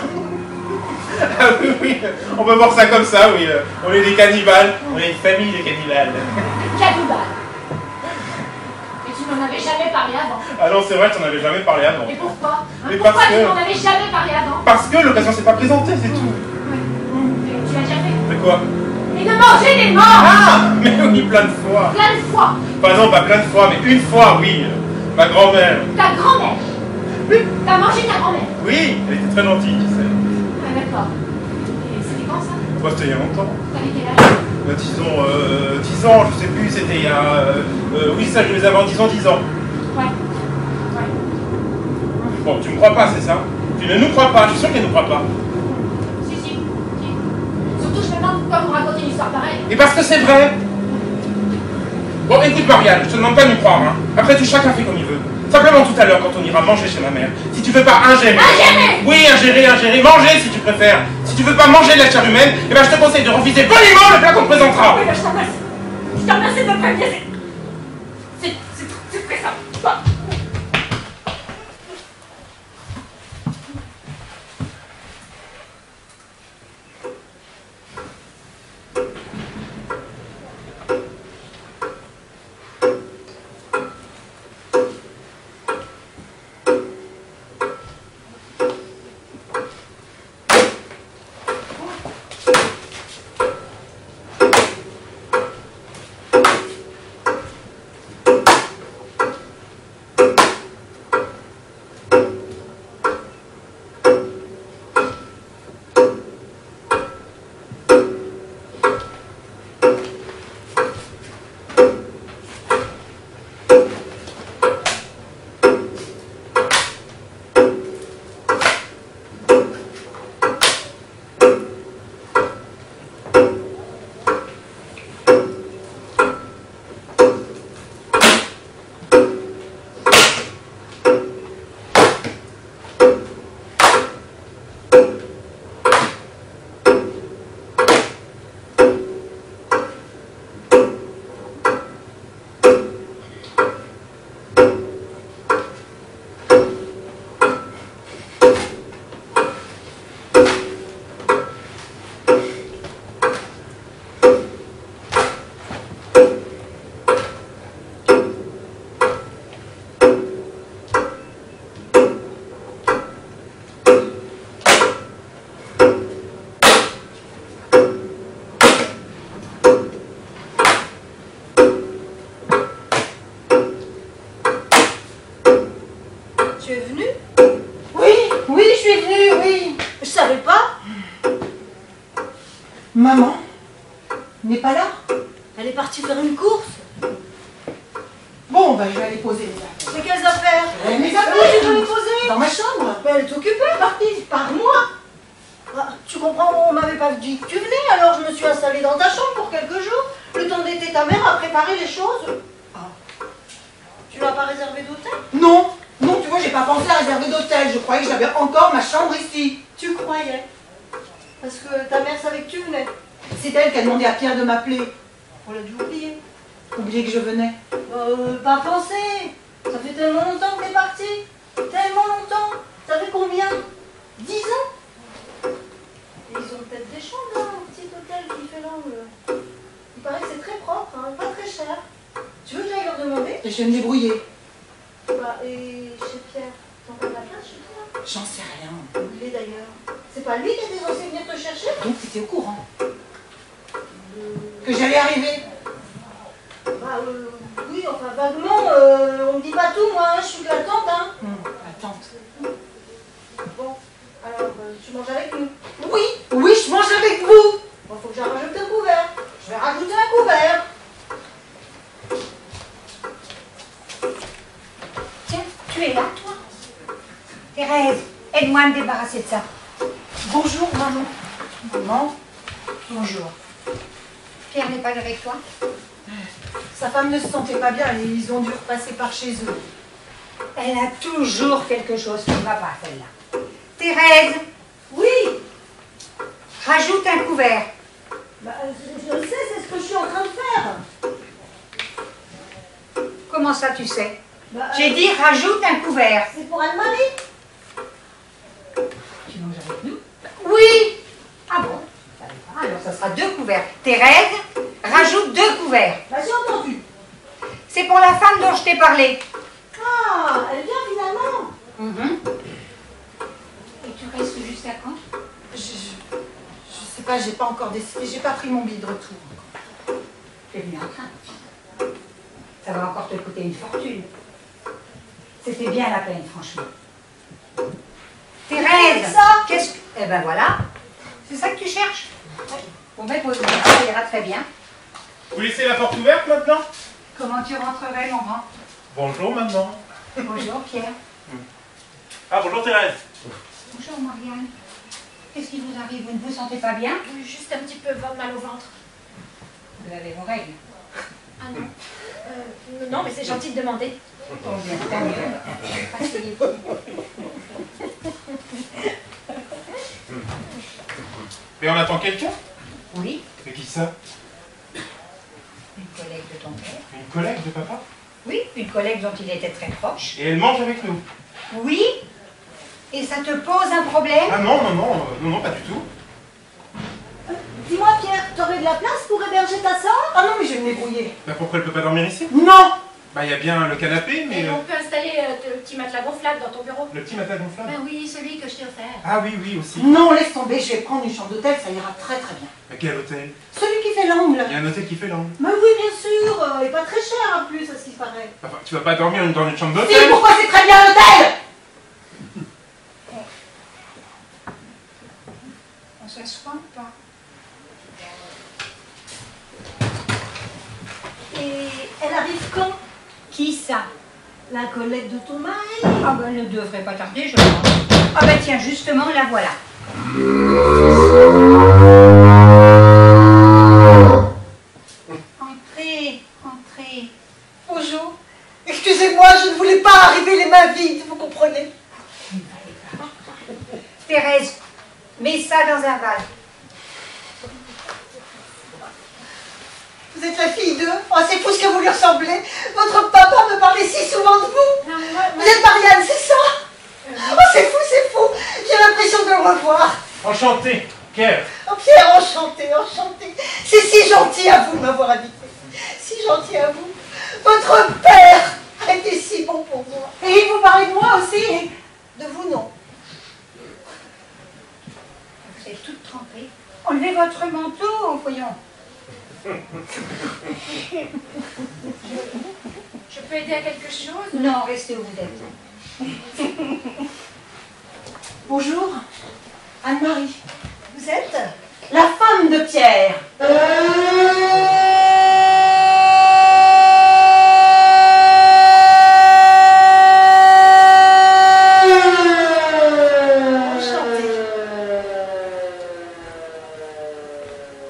Ah oui, oui, on peut voir ça comme ça, oui. On est des cannibales, on est une famille de cannibales. Cannibales! Mais tu n'en avais jamais parlé avant. Ah non, c'est vrai, tu n'en avais jamais parlé avant. Et pourquoi hein? Mais Pourquoi parce tu que... m'en avais jamais parlé avant? Parce que l'occasion s'est pas présentée, c'est tout. Ouais. Tu l'as déjà fait. De quoi? Et de manger des morts. Ah! Mais oui, plein de fois. Plein de fois. Enfin non, pas plein de fois, mais une fois, oui. Ma grand-mère. Ta grand-mère. Oui. T'as mangé ta grand-mère. Oui, elle était très gentille, tu sais. Ouais, d'accord. Et c'était quand ça? Bah, c'était il y a longtemps. T'avais quel âge? Disons, 10 ans, je sais plus, c'était il y a... oui, ça, je les avais en 10 ans. Ouais. Ouais. Bon, tu me crois pas, c'est ça? Tu ne nous crois pas, je suis sûr qu'elle ne nous croit pas. Si. Surtout, je me demande pourquoi vous racontez une histoire pareille. Et parce que c'est vrai. Bon, écoute, Marianne, je te demande pas de nous croire, hein. Après tout, chacun fait comme il veut. Simplement tout à l'heure, quand on ira manger chez ma mère, si tu veux pas ingérer... Ingérer? Oui, ingérer, manger si tu préfères. Si tu veux pas manger de la chair humaine, eh ben je te conseille de refuser poliment le plat qu'on te présentera. Oui, bah, je t'en remercie. Je t'en remercie de me prévenir. C'est très simple. Bah. Tu es venue? Oui, je suis venue, oui. Je savais pas. Maman n'est pas là? Elle est partie faire une course. Bon, ben je vais aller poser mes affaires. Mais quelles affaires? Mes Oui, affaires, je dois les poser. dans ma chambre. Mais elle est occupée, partie par moi. Ah, tu comprends, on m'avait pas dit que tu venais, alors je me suis installée dans ta chambre pour quelques jours. Le temps d'été, ta mère a préparé les choses. Ah. Tu n'as pas réservé d'hôtel? Non, tu vois, j'ai pas pensé à réserver d'hôtel. Je croyais que j'avais encore ma chambre ici. Tu croyais? Parce que ta mère savait que tu venais. C'est elle qui a demandé à Pierre de m'appeler. On l'a dû oublier. Oublier que je venais. Pas penser. Ça fait tellement longtemps que t'es partie. Tellement longtemps. Ça fait combien? 10 ans? Et ils ont peut-être des chambres là, un petit hôtel qui fait l'angle. Il paraît que c'est très propre, hein, pas très cher. Tu veux que j'aille leur demander? Et je vais me débrouiller. Bah, et chez Pierre, t'as pas de la place chez toi? J'en sais rien. Où il est d'ailleurs? C'est pas lui qui était censé venir te chercher? Donc c'était au courant que j'allais arriver. Bah, oui, enfin vaguement, on me dit pas tout, moi, hein, je suis que la tante, hein. La tante. Bon, alors, tu manges avec nous? Oui, je mange avec vous. Bon, faut que j'en rajoute un couvert. Je vais rajouter un couvert. Tiens, tu es là, toi? Thérèse, aide-moi à me débarrasser de ça. Bonjour, maman. Maman, bonjour. Pierre n'est pas avec toi? Sa femme ne se sentait pas bien et ils ont dû repasser par chez eux. Elle a toujours quelque chose qui ne va pas, celle-là. Thérèse, Oui, rajoute un couvert. bah, je le sais, c'est ce que je suis en train de faire. Comment ça, tu sais? Bah, J'ai dit rajoute un couvert. c'est pour Anne-Marie. Tu manges avec nous? Oui. Ah bon? Alors, ça sera 2 couverts. Thérèse, rajoute 2 couverts. Bah, j'ai entendu. C'est pour la femme dont je t'ai parlé. Ah, elle vient finalement. Et tu restes jusqu'à quand? Je sais pas, j'ai pas encore décidé, j'ai pas pris mon billet de retour. Tu es bien en train. Ça va encore te coûter une fortune. C'était bien la peine, franchement. Thérèse, qu'est-ce que... Eh ben voilà, c'est ça que tu cherches. Bon ben, ça ira très bien. Vous laissez la porte ouverte maintenant? Comment tu rentrerais, mon grand? Bonjour maman. Bonjour, Pierre. Ah bonjour Thérèse. Bonjour, Marianne. Qu'est-ce qui vous arrive? Vous ne vous sentez pas bien? Juste un petit peu mal au ventre. Vous avez vos règles. Ah non. Non, mais c'est gentil de demander. Oh, bien, tant mieux. Asseyez-vous. Et on attend quelqu'un? Oui, Mais qui ça? une collègue de ton père. Une collègue de papa? Oui, une collègue dont il était très proche. Et elle mange avec nous? Oui. Et ça te pose un problème? Ah non, non, non, non, pas du tout. Dis-moi Pierre, t'aurais de la place pour héberger ta soeur? Ah non, mais je vais me débrouiller. Bah pourquoi elle peut pas dormir ici? Non. Bah il y a bien le canapé, mais... Et on peut installer le petit matelas gonflable dans ton bureau. Le petit matelas gonflable? Ben oui, celui que je t'ai offert. Ah oui, oui, aussi. Non, laisse tomber, je vais prendre une chambre d'hôtel, ça ira très très bien. Mais quel hôtel? Celui qui fait l'angle. Il y a un hôtel qui fait l'angle. Mais oui, bien sûr, et pas très cher en plus, à ce qui paraît. Enfin, tu vas pas dormir dans une chambre Si, d'hôtel? pourquoi c'est très bien l'hôtel? On s'assoit ou pas? Et elle arrive quand? Qui ça? La collègue de ton mari. Ah ben, elle ne devrait pas tarder, je pense. Ah ben tiens, justement, la voilà. Entrez, entrez. Bonjour. Excusez-moi, je ne voulais pas arriver les mains vides, vous comprenez? Thérèse, mets ça dans un bal. Vous êtes la fille d'eux? Oh, c'est fou ce que vous lui ressemblez. Votre papa me parlait si souvent de vous. Non, Vous êtes Marianne, c'est ça? Oh, c'est fou, c'est fou. J'ai l'impression de le revoir. Enchanté, Pierre. Oh, Pierre, enchanté, enchanté. C'est si gentil à vous de m'avoir invité. Si gentil à vous. Votre père a été si bon pour moi. Et il vous parlait de moi aussi. De vous, non. Vous êtes toutes trempées. Enlevez votre manteau, voyons. Je peux aider à quelque chose? Non, restez où vous êtes. Bonjour, Anne-Marie. Vous êtes la femme de Pierre. Enchantée.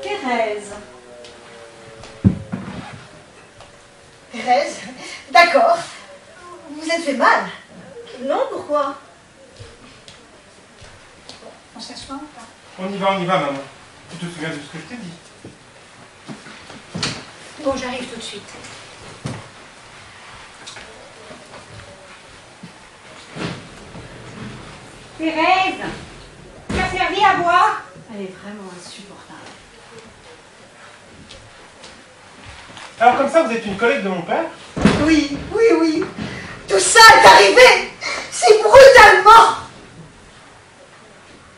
Thérèse. Thérèse? D'accord. Vous êtes fait mal? Non, pourquoi? On s'assoit ou pas? On y va, maman. Tu te souviens de ce que je t'ai dit? Bon, j'arrive tout de suite. Thérèse, tu as servi à boire? Elle est vraiment insupportable. Alors comme ça, vous êtes une collègue de mon père? Oui, oui, oui. Tout ça est arrivé si brutalement.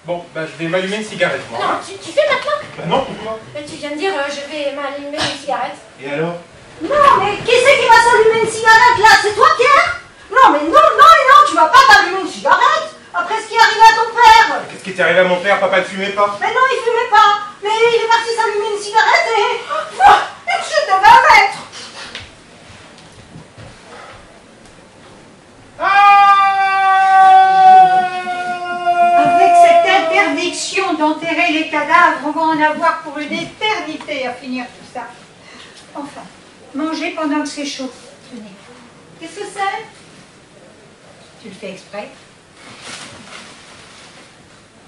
Bon, bah je vais m'allumer une cigarette, moi. Non, tu fais maintenant? Bah non, pourquoi? Tu viens de dire je vais m'allumer une cigarette. Et alors? Non, mais qui c'est qui va s'allumer une cigarette là? C'est toi, Pierre? Non, mais non, non, non, tu vas pas t'allumer une cigarette après ce qui est arrivé à ton père. Qu'est-ce qui est arrivé à mon père? Papa ne fumait pas. Mais non, il fumait pas. Mais il est parti s'allumer une cigarette et... une chute de 20 mètres. Avec cette interdiction d'enterrer les cadavres, on va en avoir pour une éternité à finir tout ça. Enfin, mangez pendant que c'est chaud. Tenez. Qu'est-ce que c'est? Tu le fais exprès?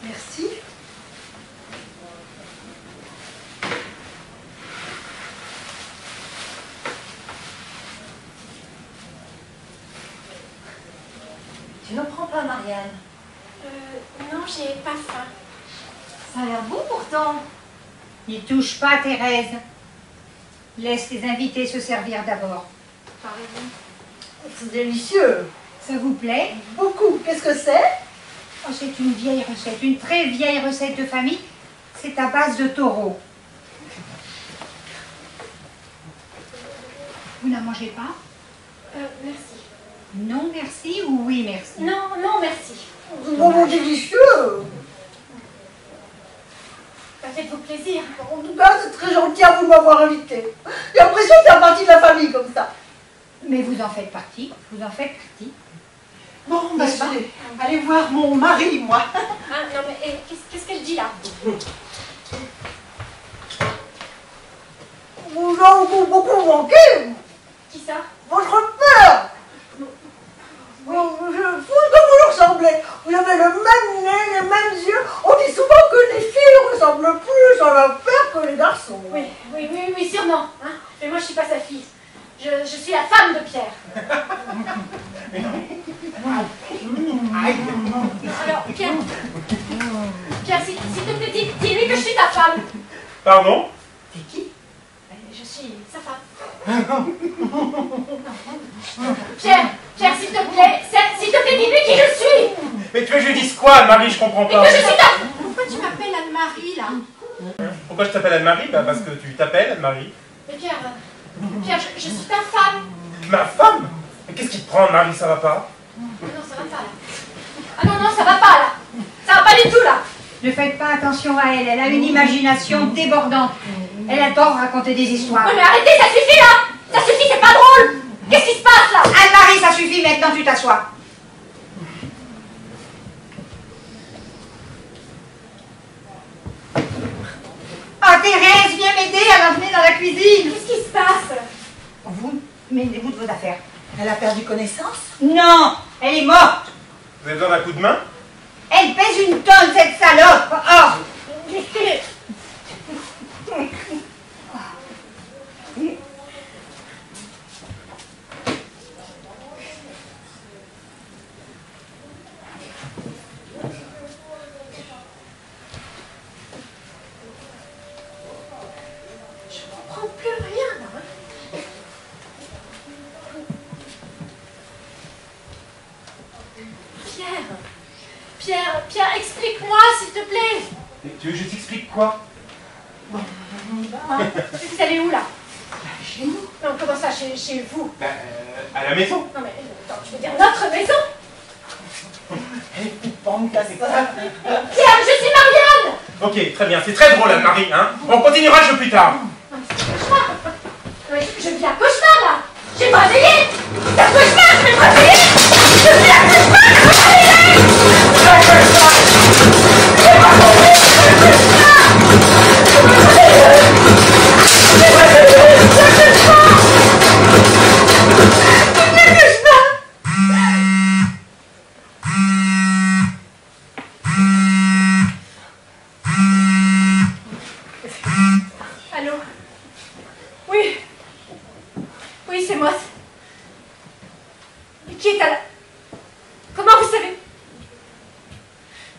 Merci. Tu n'en prends pas, Marianne? Non, j'ai pas faim. Ça a l'air bon pourtant. N'y touche pas, Thérèse. Laisse les invités se servir d'abord. C'est délicieux. Ça vous plaît? Beaucoup. Qu'est-ce que c'est? Oh, c'est une vieille recette, une très vieille recette de famille. C'est à base de taureau. Vous n'en mangez pas? Merci. Non, merci ou oui, merci? Non, non, merci. Bon, délicieux. Faites-vous plaisir. En tout cas, c'est très gentil à vous de m'avoir invité. J'ai l'impression de faire partie de la famille comme ça. Mais vous en faites partie, vous en faites partie. Bon, bah, allez voir mon mari, moi. Ah, non, mais qu'est-ce qu'elle dit là? Vous en avez beaucoup manqué. Qui ça? Votre père. Je fous comme vous lui ressemblez. Vous avez le même nez, les mêmes yeux. On dit souvent que les filles ressemblent plus à leur père que les garçons. Oui, sûrement. Hein. Mais moi, je suis pas sa fille. Je suis la femme de Pierre. Alors, Pierre, s'il te plaît, dis-lui que je suis ta femme. Pardon? T'es qui? Je suis sa femme. Pierre, s'il te plaît, dis-lui qui je suis. Mais tu veux que je dise quoi, Anne-Marie? Je comprends Et pas. que je suis ta... Pourquoi tu m'appelles Anne-Marie, là? Pourquoi je t'appelle Anne-Marie? Bah parce que tu t'appelles Anne-Marie. Mais Pierre, je suis ta femme. Ma femme? Mais qu'est-ce qui te prend, Anne-Marie? Ça va pas? Non, ça va pas, là. Ah non, ça va pas, là. Ça va pas du tout, là. Ne faites pas attention à elle, elle a une imagination débordante. Elle adore raconter des histoires. Non, mais arrêtez, ça suffit, là. Ça suffit, c'est pas drôle. Qu'est-ce qui se passe, là? Anne-Marie, ça suffit, maintenant tu t'assois. Ah, Thérèse, viens m'aider à l'emmener dans la cuisine. Qu'est-ce qui se passe? Vous, mêlez-vous de vos affaires. Elle a perdu connaissance? Non, elle est morte. Vous avez besoin d'un coup de main? Elle pèse une tonne, cette salope. Oh. Je comprends plus rien, là. Pierre, explique-moi, s'il te plaît. Et tu veux que je t'explique quoi? Vous allez où, là? Chez nous. Non, comment ça, chez vous? Bah, à la maison. Non, mais attends, tu veux dire notre maison? Pierre, Pierre, je suis Marianne. Ok, très bien, c'est très drôle, Anne-Marie, hein? On continuera le jeu plus tard. C'est un cauchemar. Ouais, je vis un cauchemar, là. Je vais me réveiller. C'est un cauchemar, je vais me réveiller. Je vis un cauchemar, je vais me réveiller. Allô? Oui. Oui, c'est moi. Mais qui est à la... Comment vous savez?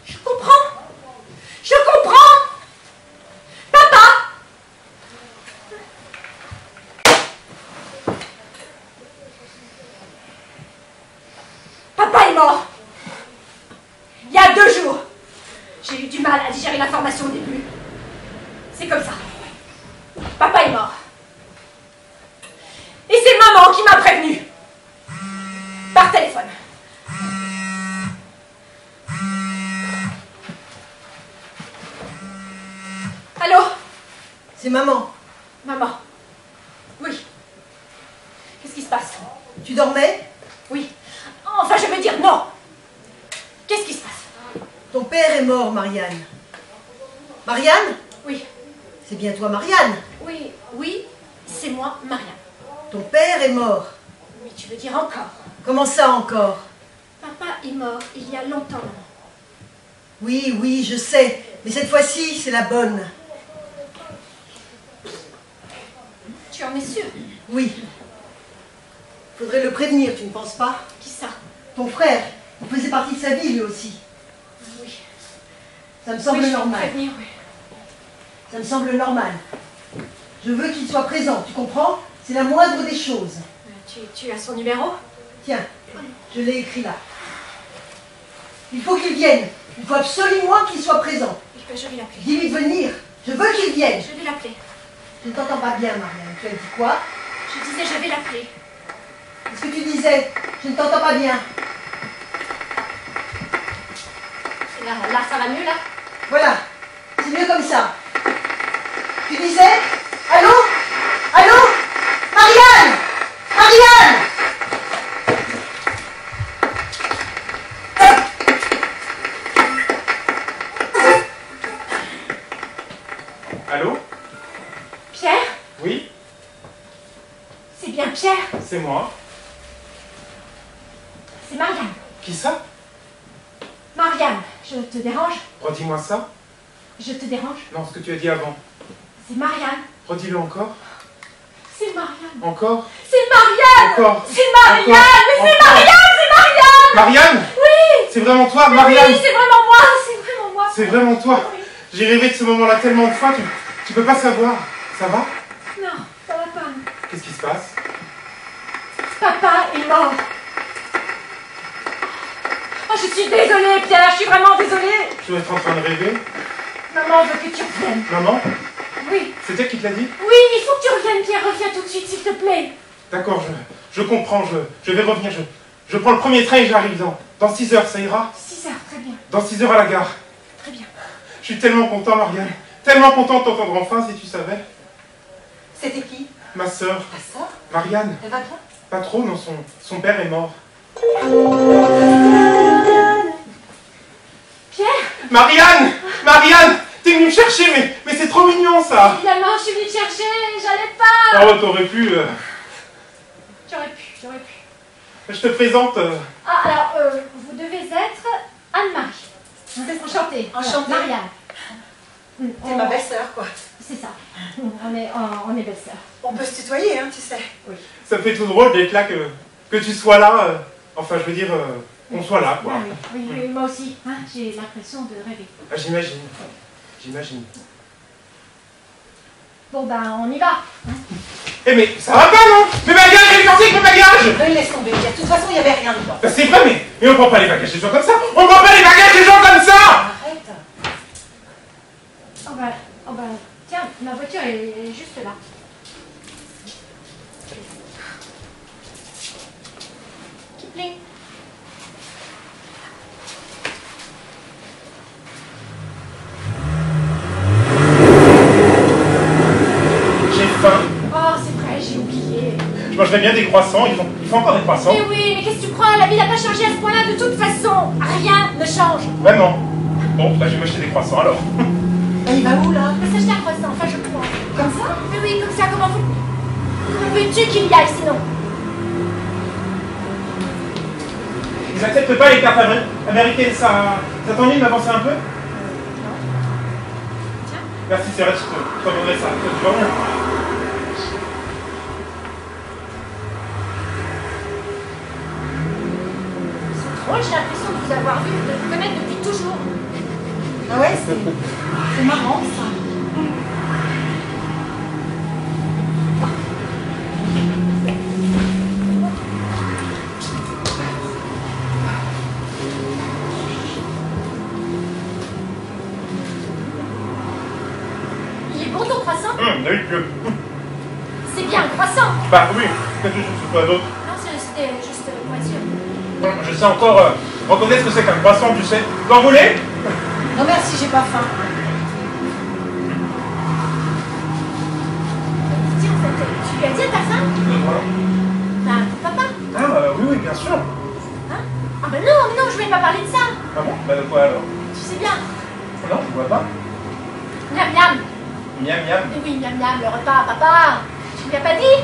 Je comprends. Je comprends. Papa. Papa est mort. Il y a 2 jours. J'ai eu du mal à digérer l'information au début. C'est comme ça. Papa est mort. Et c'est maman qui m'a prévenue. Par téléphone. Allô? C'est maman. Maman. Oui. Qu'est-ce qui se passe? Tu dormais? Oui. Enfin, je veux dire non. Qu'est-ce qui se passe? Ton père est mort, Marianne. Marianne? Oui. C'est bien toi, Marianne. Oui, c'est moi, Marianne. Ton père est mort. Oui, tu veux dire encore? Comment ça encore? Papa est mort il y a longtemps, maman. Oui, je sais. Mais cette fois-ci, c'est la bonne. Tu en es sûre? Oui. Faudrait le prévenir, tu ne penses pas? Qui ça? Ton frère, il faisait partie de sa vie, lui aussi. Oui. Ça me semble Oui, je vais normal. prévenir, oui. Ça me semble normal. Je veux qu'il soit présent, tu comprends? C'est la moindre des choses. Tu as son numéro? Tiens, Je l'ai écrit là. Il faut qu'il vienne. Il faut absolument qu'il soit présent. Je vais l'appeler. Dis-lui de venir. Je veux qu'il vienne. Je vais l'appeler. Je ne t'entends pas bien, Marianne. Tu as dit quoi? Je disais, je vais l'appeler. Qu'est-ce que tu disais? Je ne t'entends pas bien. Là, ça va mieux, là? Voilà. C'est mieux comme ça. Tu disais? Allô? Allô? Marianne! Marianne! Allô? Pierre? Oui? C'est bien Pierre? C'est moi. C'est Marianne. Qui ça? Marianne, je te dérange? Redis-moi ça. Je te dérange? Non, ce que tu as dit avant. C'est Marianne. Redis-le encore. C'est Marianne. Encore. C'est Marianne. Encore. C'est Marianne. Encore. Mais c'est Marianne, c'est Marianne. Marianne? Oui. C'est vraiment toi, Marianne? Oui, c'est vraiment moi. C'est vraiment moi. C'est vraiment toi. Oui. J'ai rêvé de ce moment-là tellement de fois, tu peux pas savoir. Ça va? Non, ça va pas. Qu'est-ce qui se passe? Papa est mort. Oh, je suis désolée, Pierre. Je suis vraiment désolée. Tu dois être en train de rêver. Maman veut que tu reviennes. Maman? Oui. C'est elle qui te l'a dit? Oui, il faut que tu reviennes, Pierre. Reviens tout de suite, s'il te plaît. D'accord, je comprends, je vais revenir. Je prends le premier train et j'arrive dans 6 heures, ça ira? 6 heures, très bien. Dans 6 heures à la gare. Très bien. Je suis tellement content, Marianne. Tellement content de t'entendre enfin, si tu savais. C'était qui? Ma sœur, Ta sœur? Marianne. Elle va bien? Pas trop, non, son père est mort. Pierre? Marianne! Marianne! T'es venue me chercher, mais c'est trop mignon, ça! Évidemment, je suis venue te chercher. J'allais pas. Oh, t'aurais pu... J'aurais pu. Je te présente... Ah, alors, vous devez être Anne-Marie. Enchantée. Enchantée. Marianne. T'es ma belle-sœur, quoi. C'est ça. On est belles-sœurs. On peut se tutoyer, hein, tu sais. Oui. Ça fait tout drôle d'être là, que tu sois là. Enfin, je veux dire, qu'on soit là, quoi. Ah, oui, moi aussi. Hein, j'ai l'impression de rêver. Ah, j'imagine. Bon, ben, on y va. Eh, mais ça va pas, non? Mes bagages, j'ai sorti avec mes bagages! Oui, laisse tomber. De toute façon, il n'y avait rien dedans. Bah, c'est vrai, mais on prend pas les bagages des gens comme ça! On prend pas les bagages des gens comme ça! Arrête. Oh ben, tiens, ma voiture est juste là. Kipling. J'ai faim. Oh, c'est vrai, j'ai oublié. Je mangerais bien des croissants. Ils font encore des croissants? Mais oui, mais qu'est-ce que tu crois? La vie n'a pas changé à ce point-là de toute façon. Rien ne change. Vraiment? Bon, bah, je vais m'acheter des croissants, alors. Il va où, là? On va s'acheter un croissant, enfin je crois. Comme ça? Mais oui, comme ça, comment veux-tu qu'il y aille sinon? Ils acceptent pas les cartes américaines, ça t'ennuie de m'avancer un peu? Non. Tiens. Merci, c'est vrai, je te donnerai ça. Tu vois bien? C'est drôle, j'ai l'impression de vous avoir vu, de vous connaître depuis toujours. Ah ouais, c'est marrant, ça. Il est bon ton croissant? Délicieux. C'est bien un croissant. Bah oui, qu'est-ce que c'est pas d'autre? Non, c'était juste pour être sûr. Je sais encore reconnaître ce que c'est qu'un croissant, tu sais. Vous en voulez? Non, merci, j'ai pas faim. Tiens, en fait, tu lui as dit à ta femme? Enfin, ton papa? Ah, oui, bien sûr. Hein? Ah ben non, je voulais pas parler de ça. Ah bon? Bah de quoi alors? Tu sais bien. Non, je vois pas. Miam miam. Miam miam. Mais oui, miam miam, le repas, papa. Tu lui as pas dit?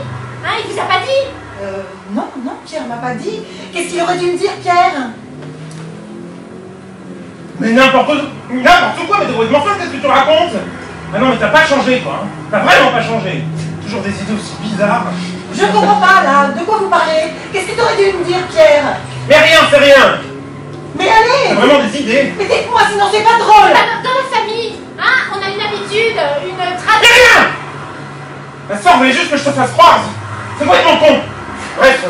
Hein, il vous a pas dit? Non, Pierre m'a pas dit. Qu'est-ce qu'il aurait dû me dire, Pierre? Mais n'importe quoi, mais complètement folle, qu'est-ce que tu racontes? Ah non, mais t'as pas changé, toi, hein. T'as vraiment pas changé. Toujours des idées aussi bizarres. Je comprends pas, là. De quoi vous parlez? Qu'est-ce que t'aurais dû me dire, Pierre? Mais rien, c'est rien. Mais allez! T'as vraiment des idées. Mais dites-moi, sinon c'est pas drôle! Dans la famille, hein, on a une habitude, une Mais tradition. rien. La soeur voulait juste que je te fasse croire. C'est complètement con. Bref,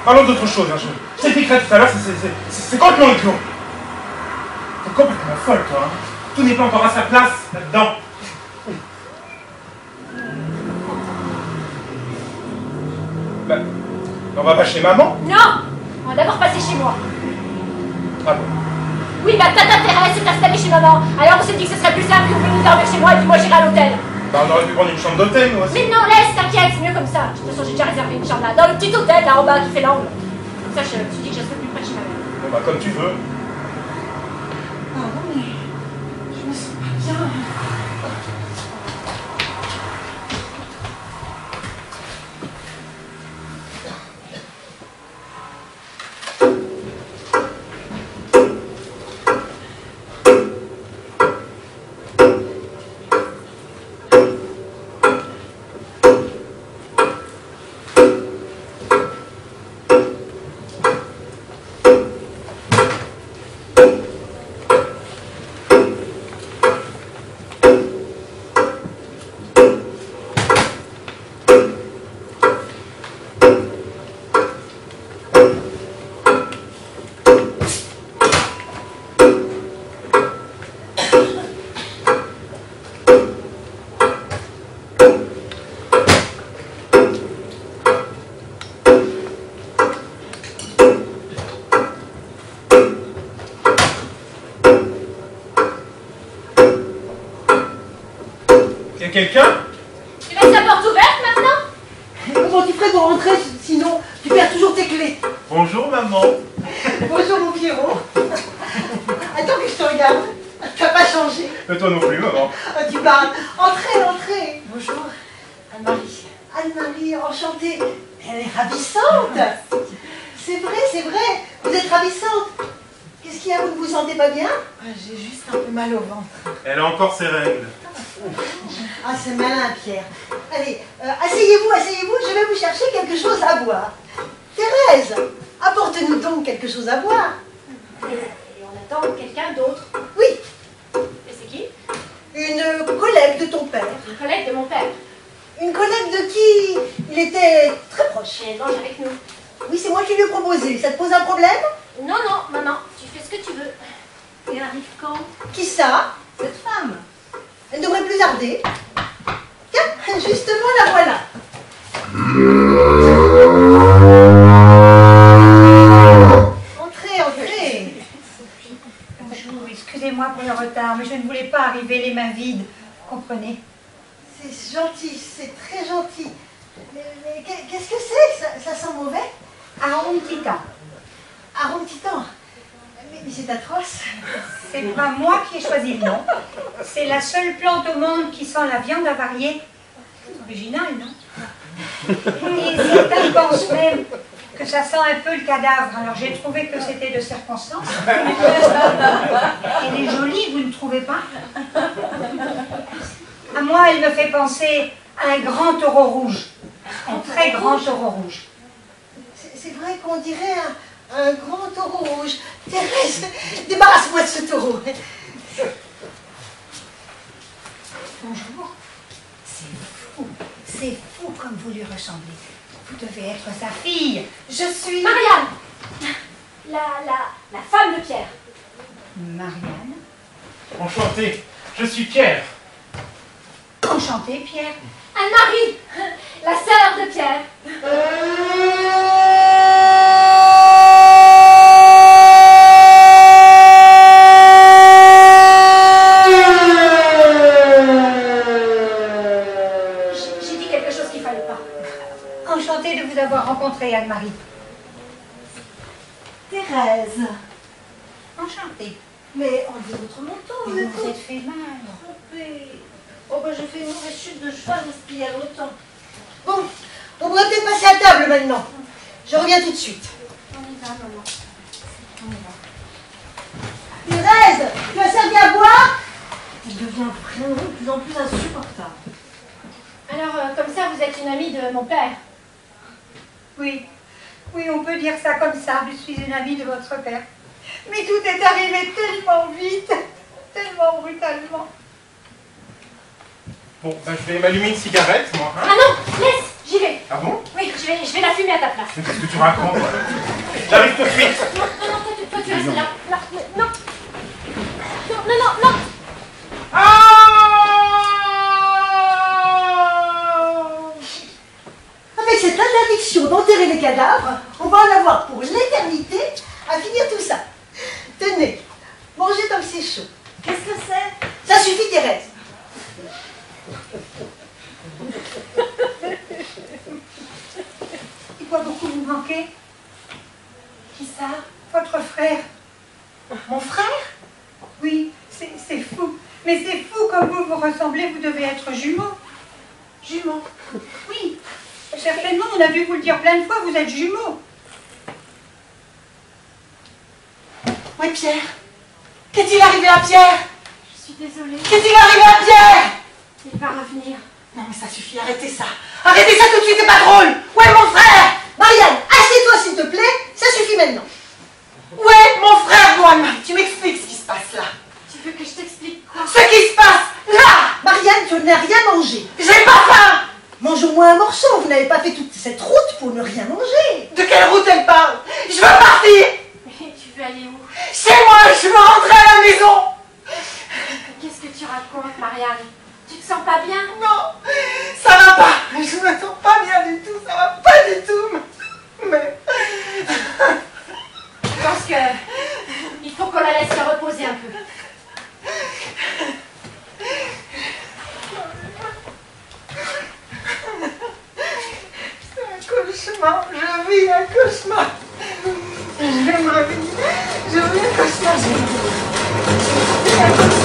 parlons d'autre chose, hein. Je C'est décret tout à l'heure, c'est complètement idiot. T'es complètement folle, toi. Hein. Tout n'est pas encore à sa place là-dedans. Bah, on va pas chez maman? Non! On va d'abord passer chez moi. Ah bon? Oui, bah tata Thérèse s'est installée chez maman. Alors on s'est dit que ce serait plus simple que vous veniez dormir chez moi et puis moi j'irai à l'hôtel. Bah on aurait pu prendre une chambre d'hôtel, nous aussi. Mais non, laisse, t'inquiète, c'est mieux comme ça. De toute façon, j'ai déjà réservé une chambre là, dans le petit hôtel là en bas qui fait l'angle. Comme ça, je me suis dit que je serais plus près de chez ma mère. Bon bah comme tu veux. Ah non, mais je me sens pas bien. Y'a quelqu'un? Tu laisses la porte ouverte maintenant? Comment tu ferais pour rentrer sinon tu perds toujours tes clés? Bonjour maman. Bonjour mon Pierrot. Attends que je te regarde. Tu n'as pas changé. Mais toi non plus maman. Ah, tu parles. Entrez, entrez. Bonjour, Anne-Marie. Anne-Marie, enchantée. Elle est ravissante. C'est vrai. Vous êtes ravissante. Qu'est-ce qu'il y a? Vous ne vous sentez pas bien? J'ai juste un peu mal au ventre. Elle a encore ses règles. Ah, c'est malin, Pierre. Allez, asseyez-vous, je vais vous chercher quelque chose à boire. Thérèse, apporte-nous donc quelque chose à boire. Et on attend quelqu'un d'autre. Oui, Et c'est qui? une collègue de ton père. Un collègue de mon père. Une collègue de qui il était très proche. Et elle mange avec nous. Oui, c'est moi qui lui ai proposé. Ça te pose un problème? Non, maman, tu fais ce que tu veux. Et elle arrive quand? Qui ça? Cette femme. Elle ne devrait plus tarder. Tiens, justement, la voilà. Entrez. Bonjour, excusez-moi pour le retard, mais je ne voulais pas arriver les mains vides. Vous comprenez? C'est gentil, c'est très gentil. Mais qu'est-ce que c'est? Ça sent mauvais? Arôme titan. Arôme titan. Mais c'est atroce. C'est pas moi qui ai choisi le nom. C'est la seule plante au monde qui sent la viande avariée. C'est original, non? Et certains pensent même que ça sent un peu le cadavre. Alors j'ai trouvé que c'était de circonstance. Elle est jolie, vous ne trouvez pas? À moi, elle me fait penser à un grand taureau rouge. Un très grand taureau rouge. C'est vrai qu'on dirait un grand taureau rouge. Thérèse, débarrasse-moi de ce taureau. Bonjour. C'est fou comme vous lui ressemblez. Vous devez être sa fille. Je suis... Marianne! La femme de Pierre. Marianne. Enchanté, je suis Pierre. Enchantée, Pierre. Anne-Marie! La sœur de Pierre. J'ai dit quelque chose qu'il fallait pas. Enchantée de vous avoir rencontré, Anne-Marie. Thérèse. Enchantée. Mais enlevez votre manteau. Mais vous vous êtes fait mal. Oh bah j'ai fait une mauvaise chute de cheval il y a longtemps. Bon, on pourrait peut-être passer à table maintenant. Je reviens tout de suite. On y va, maman. On y va. Thérèse, tu as servi à boire? Il devient vraiment de plus en plus insupportable. Alors, comme ça, vous êtes une amie de mon père. Oui. Oui, on peut dire ça comme ça. Je suis une amie de votre père. Mais tout est arrivé tellement vite, tellement brutalement. Bon, ben je vais m'allumer une cigarette, moi. Hein? Ah non, laisse, j'y vais. Ah bon? Oui, je vais la fumer à ta place. Mais qu'est-ce que tu racontes? J'arrive tout de suite. Non, non, non, toi, tu restes là. Là, non. Non, non, non, non. Ah! Avec cette interdiction d'enterrer les cadavres, on va en avoir pour l'éternité à finir tout ça. Tenez, mangez tant que c'est chaud. Qu'est-ce que c'est? Ça suffit, Thérèse. Il doit beaucoup vous manquer. Qui ça? Votre frère. Mon frère? Oui, c'est fou. Mais c'est fou comme vous ressemblez, vous devez être jumeaux. Jumeau. Oui, certainement, on a dû vous le dire plein de fois, vous êtes jumeaux. Oui, Pierre. Qu'est-il arrivé à Pierre? Je suis désolée. Qu'est-il arrivé à Pierre? Il va revenir. Non, mais ça suffit, arrêtez ça. Arrêtez ça tout de suite, c'est pas drôle. Où est mon frère? Marianne, assieds-toi s'il te plaît, ça suffit maintenant. Où est mon frère, Mohamed? Tu m'expliques ce qui se passe là. Tu veux que je t'explique quoi? Ce qui se passe là! Marianne, tu n'as rien mangé. J'ai pas faim! Mange au moins un morceau, vous n'avez pas fait toute cette route pour ne rien manger. De quelle route elle parle? Je veux partir! Mais tu veux aller où? Chez moi, je veux rentrer à la maison! Qu'est-ce que tu racontes, Marianne? Tu te sens pas bien? Non, ça va pas. Je me sens pas bien du tout, ça va pas du tout. Mais... Je pense que il faut qu'on la laisse se reposer un peu. C'est un cauchemar, je vis un cauchemar. Je vais me réveiller, je vis un cauchemar, je vis un cauchemar.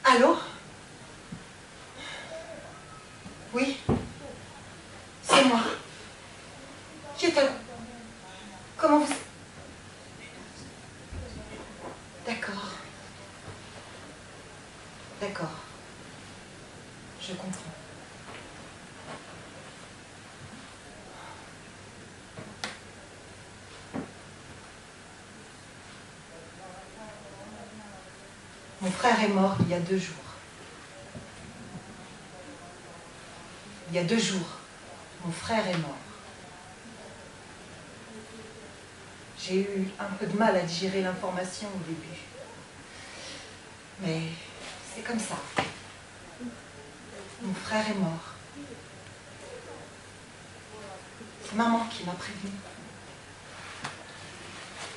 Allô? Oui, c'est moi. Qui est là? Comment vous... D'accord. D'accord. Je comprends. Mon frère est mort il y a 2 jours. Il y a 2 jours, mon frère est mort. J'ai eu un peu de mal à digérer l'information au début. Mais c'est comme ça. Mon frère est mort. C'est maman qui m'a prévenue.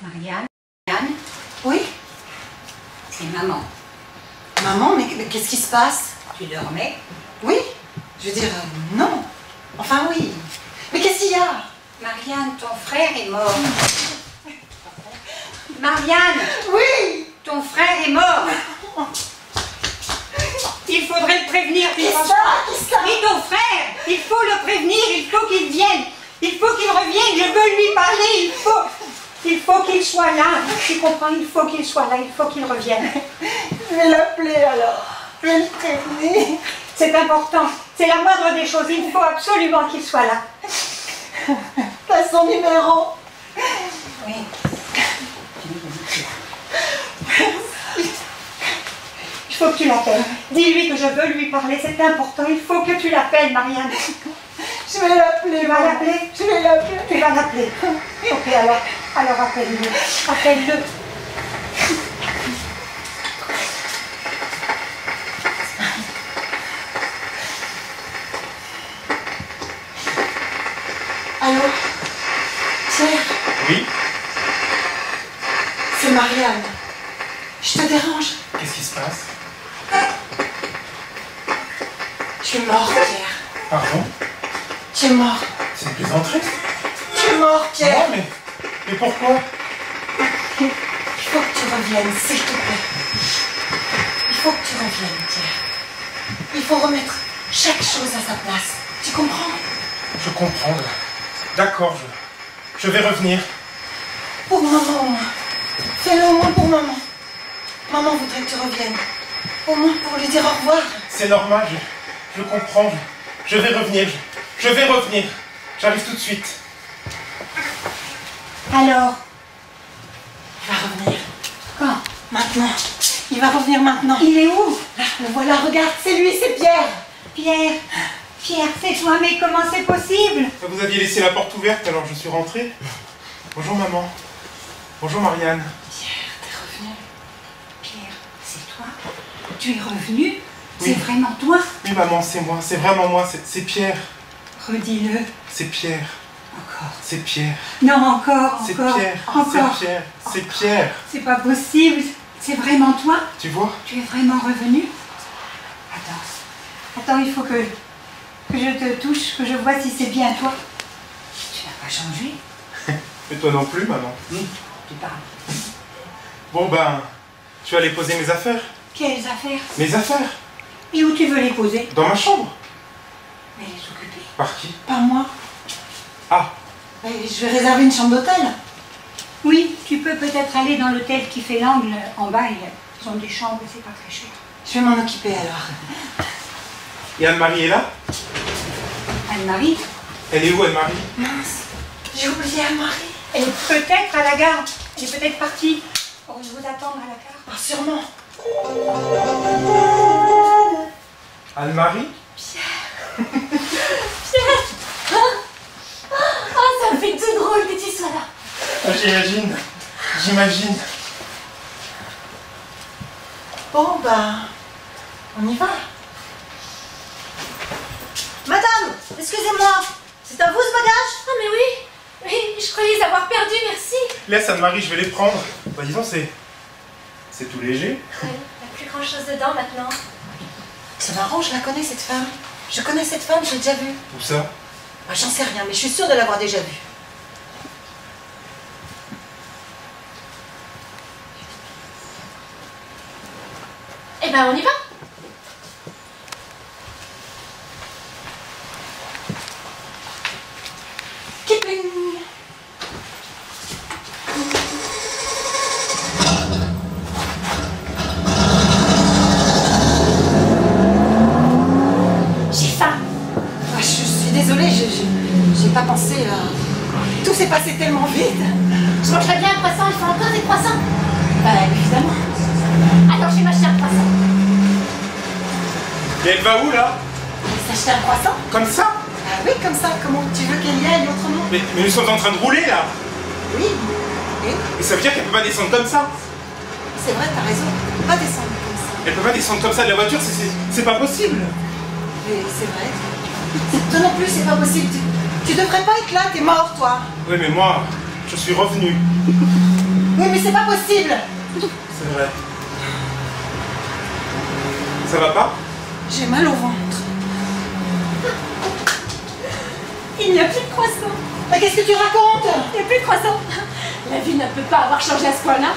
Marianne? Marianne? Oui? C'est maman. Maman, mais qu'est-ce qui se passe? Tu dormais? Oui? Je veux dire, non. Enfin, oui. Mais qu'est-ce qu'il y a? Marianne, ton frère est mort. Marianne, Oui! ton frère est mort. Il faudrait le prévenir. Qu'est-ce ça? Qu'est-ce ça? Et ton frère, il faut le prévenir, il faut qu'il vienne. Il faut qu'il revienne, je veux lui parler, il faut qu'il soit là. Tu comprends, il faut qu'il soit là, il faut qu'il revienne. Je vais l'appeler alors. Je vais le prévenir. C'est important, c'est la moindre des choses, il faut absolument qu'il soit là. T'as son numéro? Oui. Il faut que tu l'appelles. Dis-lui que je veux lui parler, c'est important. Il faut que tu l'appelles, Marianne. Je vais l'appeler. Tu vas l'appeler? Je vais l'appeler. Tu vas l'appeler. Ok, alors appelle-le. Appelle-le. Allô? Pierre? Oui? C'est Marianne. Je te dérange? Qu'est-ce qui se passe? Tu es mort, Pierre. Pardon? Tu es mort. C'est une plaisanterie? Tu es mort, Pierre. Non, mais pourquoi? Il faut que tu reviennes, s'il te plaît. Il faut que tu reviennes, Pierre. Il faut remettre chaque chose à sa place. Tu comprends? Je comprends. D'accord, je vais revenir. Pour maman, au moins. Fais-le au moins pour maman. Maman voudrait que tu reviennes. Au moins pour lui dire au revoir. C'est normal, je comprends. Je vais revenir. Je vais revenir. J'arrive tout de suite. Alors, Il va revenir. quand? Maintenant. Il va revenir maintenant. Il est où? Là, le voilà, regarde, c'est lui, c'est Pierre. Pierre, Pierre, c'est toi, mais comment c'est possible? Vous aviez laissé la porte ouverte, alors je suis rentré. Bonjour maman. Bonjour Marianne. Pierre, t'es revenu. Pierre, c'est toi? Tu es revenu? Oui. C'est vraiment toi? Oui maman, c'est moi, c'est vraiment moi, c'est Pierre. Redis-le. C'est Pierre. Encore. C'est Pierre. Non, encore, C'est encore. Pierre. Encore. C'est Pierre. C'est Pierre. C'est pas possible. C'est vraiment toi? Tu vois? Tu es vraiment revenu? Attends. Attends, il faut que je te touche, que je vois si c'est bien toi. Tu n'as pas changé? Et toi non plus, maman. Tu parles. Bon ben, tu vas aller poser mes affaires. Quelles affaires? Mes affaires? Et où tu veux les poser? Dans ma chambre. Mais elle est occupée. Par qui? Pas moi. Ah, Mais je vais réserver une chambre d'hôtel. Oui, tu peux peut-être aller dans l'hôtel qui fait l'angle en bas. Ils ont des chambres et c'est pas très cher. Je vais m'en occuper alors. et Anne-Marie est là? Anne-Marie? Elle est où Anne-Marie? Mince, j'ai oublié Anne-Marie. Elle est peut-être à la gare. Elle est peut-être partie. Pourriez-vous attendre à la gare? Ah, sûrement. Anne-Marie? Ah, ça me fait tout drôle que tu sois là. J'imagine. J'imagine. Bon, ben, on y va. Madame, excusez-moi, c'est à vous ce bagage? Ah, mais oui. Oui, je croyais les avoir perdus, merci. Laisse Anne-Marie, je vais les prendre. Bah disons, c'est tout léger. Ouais, il n'y a plus grand chose dedans maintenant. C'est marrant, je la connais cette femme. Je connais cette femme, je l'ai déjà vue. Où ça? Ah, j'en sais rien, mais je suis sûre de l'avoir déjà vue. Eh ben, on y va. Kipling. J'ai faim. Ah, je suis désolée, j'ai pas pensé à... Tout s'est passé tellement vite. Je mangerais bien un croissant, il faut encore des croissants. Bah, évidemment. Alors, je vais m'acheter un croissant. Et elle va où là? S'acheter un croissant? Comme ça? Ah oui, comme ça, comment tu veux qu'elle y aille autrement? Mais nous sommes en train de rouler là. Oui. Et Et ça veut dire qu'elle peut pas descendre comme ça. c'est vrai, t'as raison. On peut pas descendre comme ça. Elle peut pas descendre comme ça de la voiture, c'est pas possible. Mais c'est vrai. Toi non plus, c'est pas possible. Tu devrais pas être là, t'es mort, toi. Oui, mais moi, je suis revenu. Oui, mais c'est pas possible. C'est vrai. Ça va pas? J'ai mal au ventre. Il n'y a plus de croissant. Mais qu'est-ce que tu racontes? Il n'y a plus de croissant. La vie ne peut pas avoir changé à ce point-là.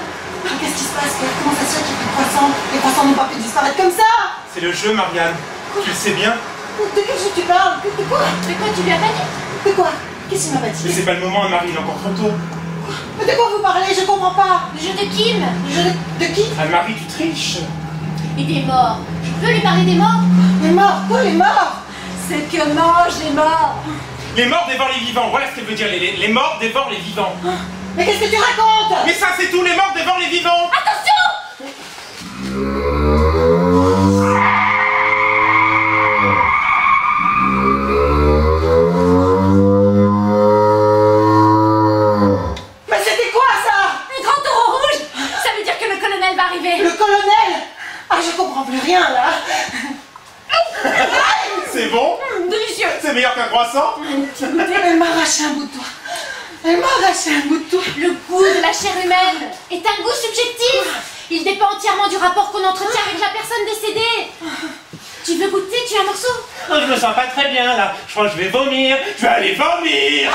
Qu'est-ce qui se passe? Comment ça se fait qu'il y a plus de croissants? Les croissants n'ont pas pu disparaître comme ça. C'est le jeu, Marianne. Tu le sais bien. De quel jeu tu parles? De quoi? De quoi tu lui as pas dit? De quoi? Qu'est-ce qu'il m'a pas Mais dit? c'est pas le moment, Anne-Marie, il est encore trop tôt. Mais de quoi vous parlez? Je comprends pas. Le jeu de Kim. Le jeu de qui? Anne-Marie, tu triches. Et des morts. Je peux lui parler des morts? Les morts? Quoi, les morts? C'est que mangent les morts. Les morts dévorent les vivants, voilà ce qu'elle veut dire. Les morts dévorent les vivants. Mais qu'est-ce que tu racontes? Mais ça, c'est tout, les morts dévorent les vivants. Attention! Mais c'était quoi ça? Un grand taureau rouge. Ça veut dire que le colonel va arriver. Le colonel? Ah, je comprends plus rien là. C'est bon? Délicieux. C'est meilleur qu'un croissant? Elle m'a arraché un bout de toi. Elle m'a arraché un bout de toi. Le goût de la chair humaine est un goût subjectif. Il dépend entièrement du rapport qu'on entretient avec la personne décédée. Tu veux goûter? Tu as un morceau? Non, je me sens pas très bien là. Je crois que je vais vomir. Je vais aller vomir.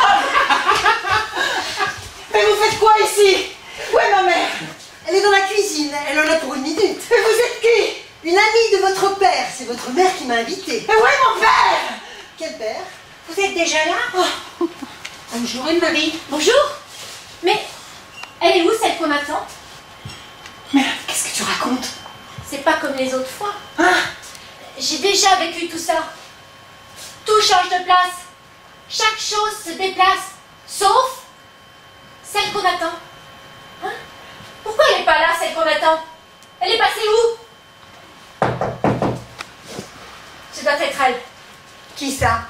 Mais vous faites quoi ici? Où est ma mère? Elle est dans la cuisine, elle en a pour une minute. Et vous êtes qui? Une amie de votre père, c'est votre mère qui m'a invitée. Mais où est mon père? Quel père? Vous êtes déjà là? Bonjour Anne-Marie. Bonjour. Mais elle est où celle qu'on attend? Mais qu'est-ce que tu racontes? C'est pas comme les autres fois. Hein? J'ai déjà vécu tout ça. Tout change de place. Chaque chose se déplace. Sauf celle qu'on attend. Hein? Pourquoi elle n'est pas là, celle qu'on attend? Elle est passée où? Ce doit être elle. Qui ça?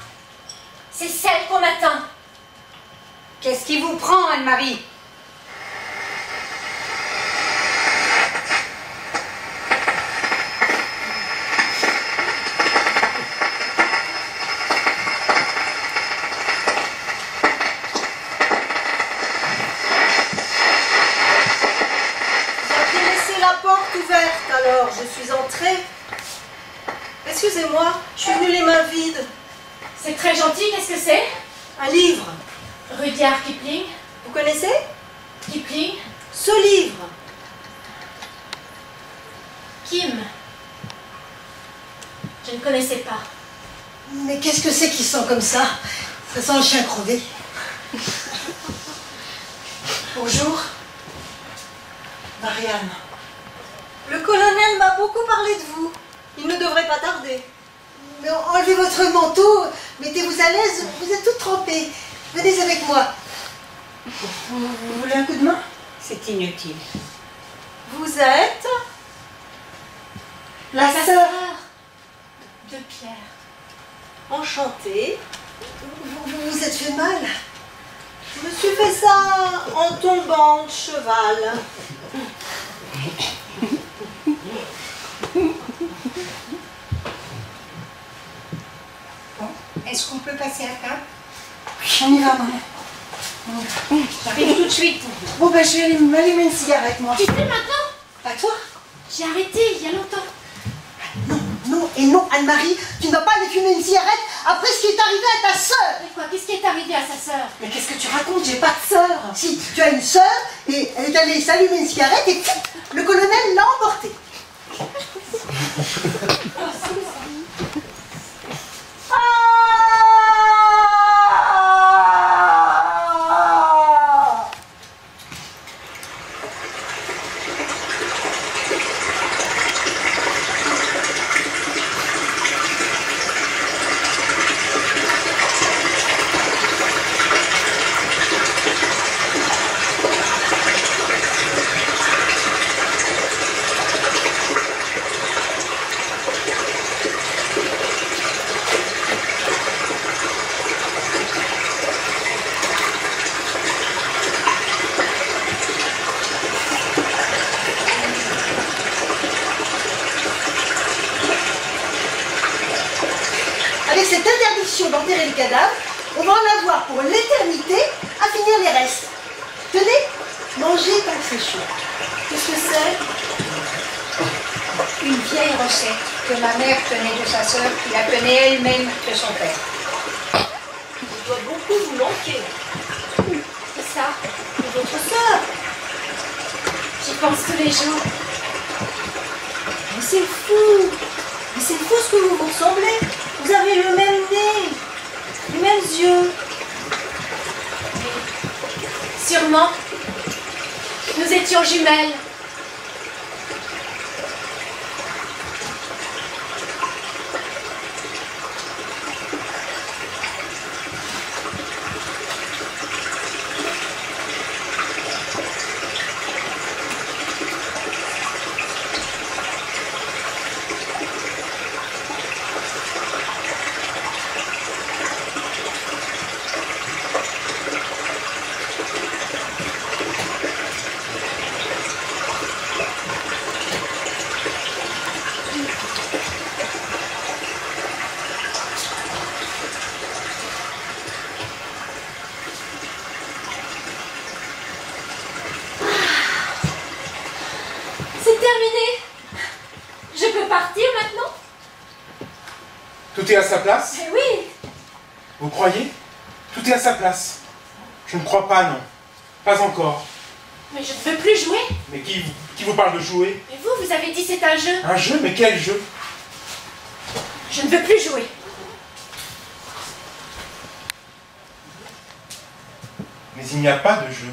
C'est celle qu'on attend. Qu'est-ce qui vous prend, Anne-Marie? Ouverte, alors je suis entrée. Excusez-moi, je suis venue les mains vides. C'est très gentil, qu'est-ce que c'est? Un livre. Rudyard Kipling. Vous connaissez? Kipling. Ce livre. Kim. Je ne connaissais pas. Mais qu'est-ce que c'est qui sent comme ça? Ça sent le chien crevé. Bonjour. Marianne. Le colonel m'a beaucoup parlé de vous. Il ne devrait pas tarder. Mais enlevez votre manteau, mettez-vous à l'aise, vous êtes toute trempée. Venez avec moi. Vous voulez un coup de main? C'est inutile. Vous êtes la Sa sœur de Pierre. Enchantée. Vous vous êtes fait mal. Je me suis fait ça en tombant de cheval. Est-ce qu'on peut passer à table? On y va, maman. J'arrive tout de suite. Bon, ben, je vais aller m'allumer une cigarette, moi. Tu fais maintenant? Pas toi? J'ai arrêté il y a longtemps. Non, non et non, Anne-Marie, tu ne vas pas aller fumer une cigarette après ce qui est arrivé à ta sœur. Mais quoi? Qu'est-ce qui est arrivé à sa sœur? Mais qu'est-ce que tu racontes? J'ai pas de sœur. Si, tu as une sœur et elle est allée s'allumer une cigarette et pfff, le colonel l'a emportée. Avec cette interdiction d'enterrer les cadavres, on va en avoir pour l'éternité à finir les restes. Tenez, mangez tant que c'est chaud. Qu'est-ce que c'est? Une vieille recette que ma mère tenait de sa sœur, qui la tenait elle-même de son père. Je dois beaucoup vous manquer. C'est ça. Et votre sœur? J'y pense tous les jours. Mais c'est fou. Mais c'est fou ce que vous vous ressemblez. Vous avez le même nez, les mêmes yeux. Sûrement. Nous étions jumelles. Tout est à sa place? Mais oui. Vous croyez? Tout est à sa place. Je ne crois pas, non. Pas encore. Mais je ne veux plus jouer. Mais qui vous parle de jouer? Mais vous avez dit c'est un jeu. Un jeu? Mais quel jeu? Je ne veux plus jouer. Mais il n'y a pas de jeu.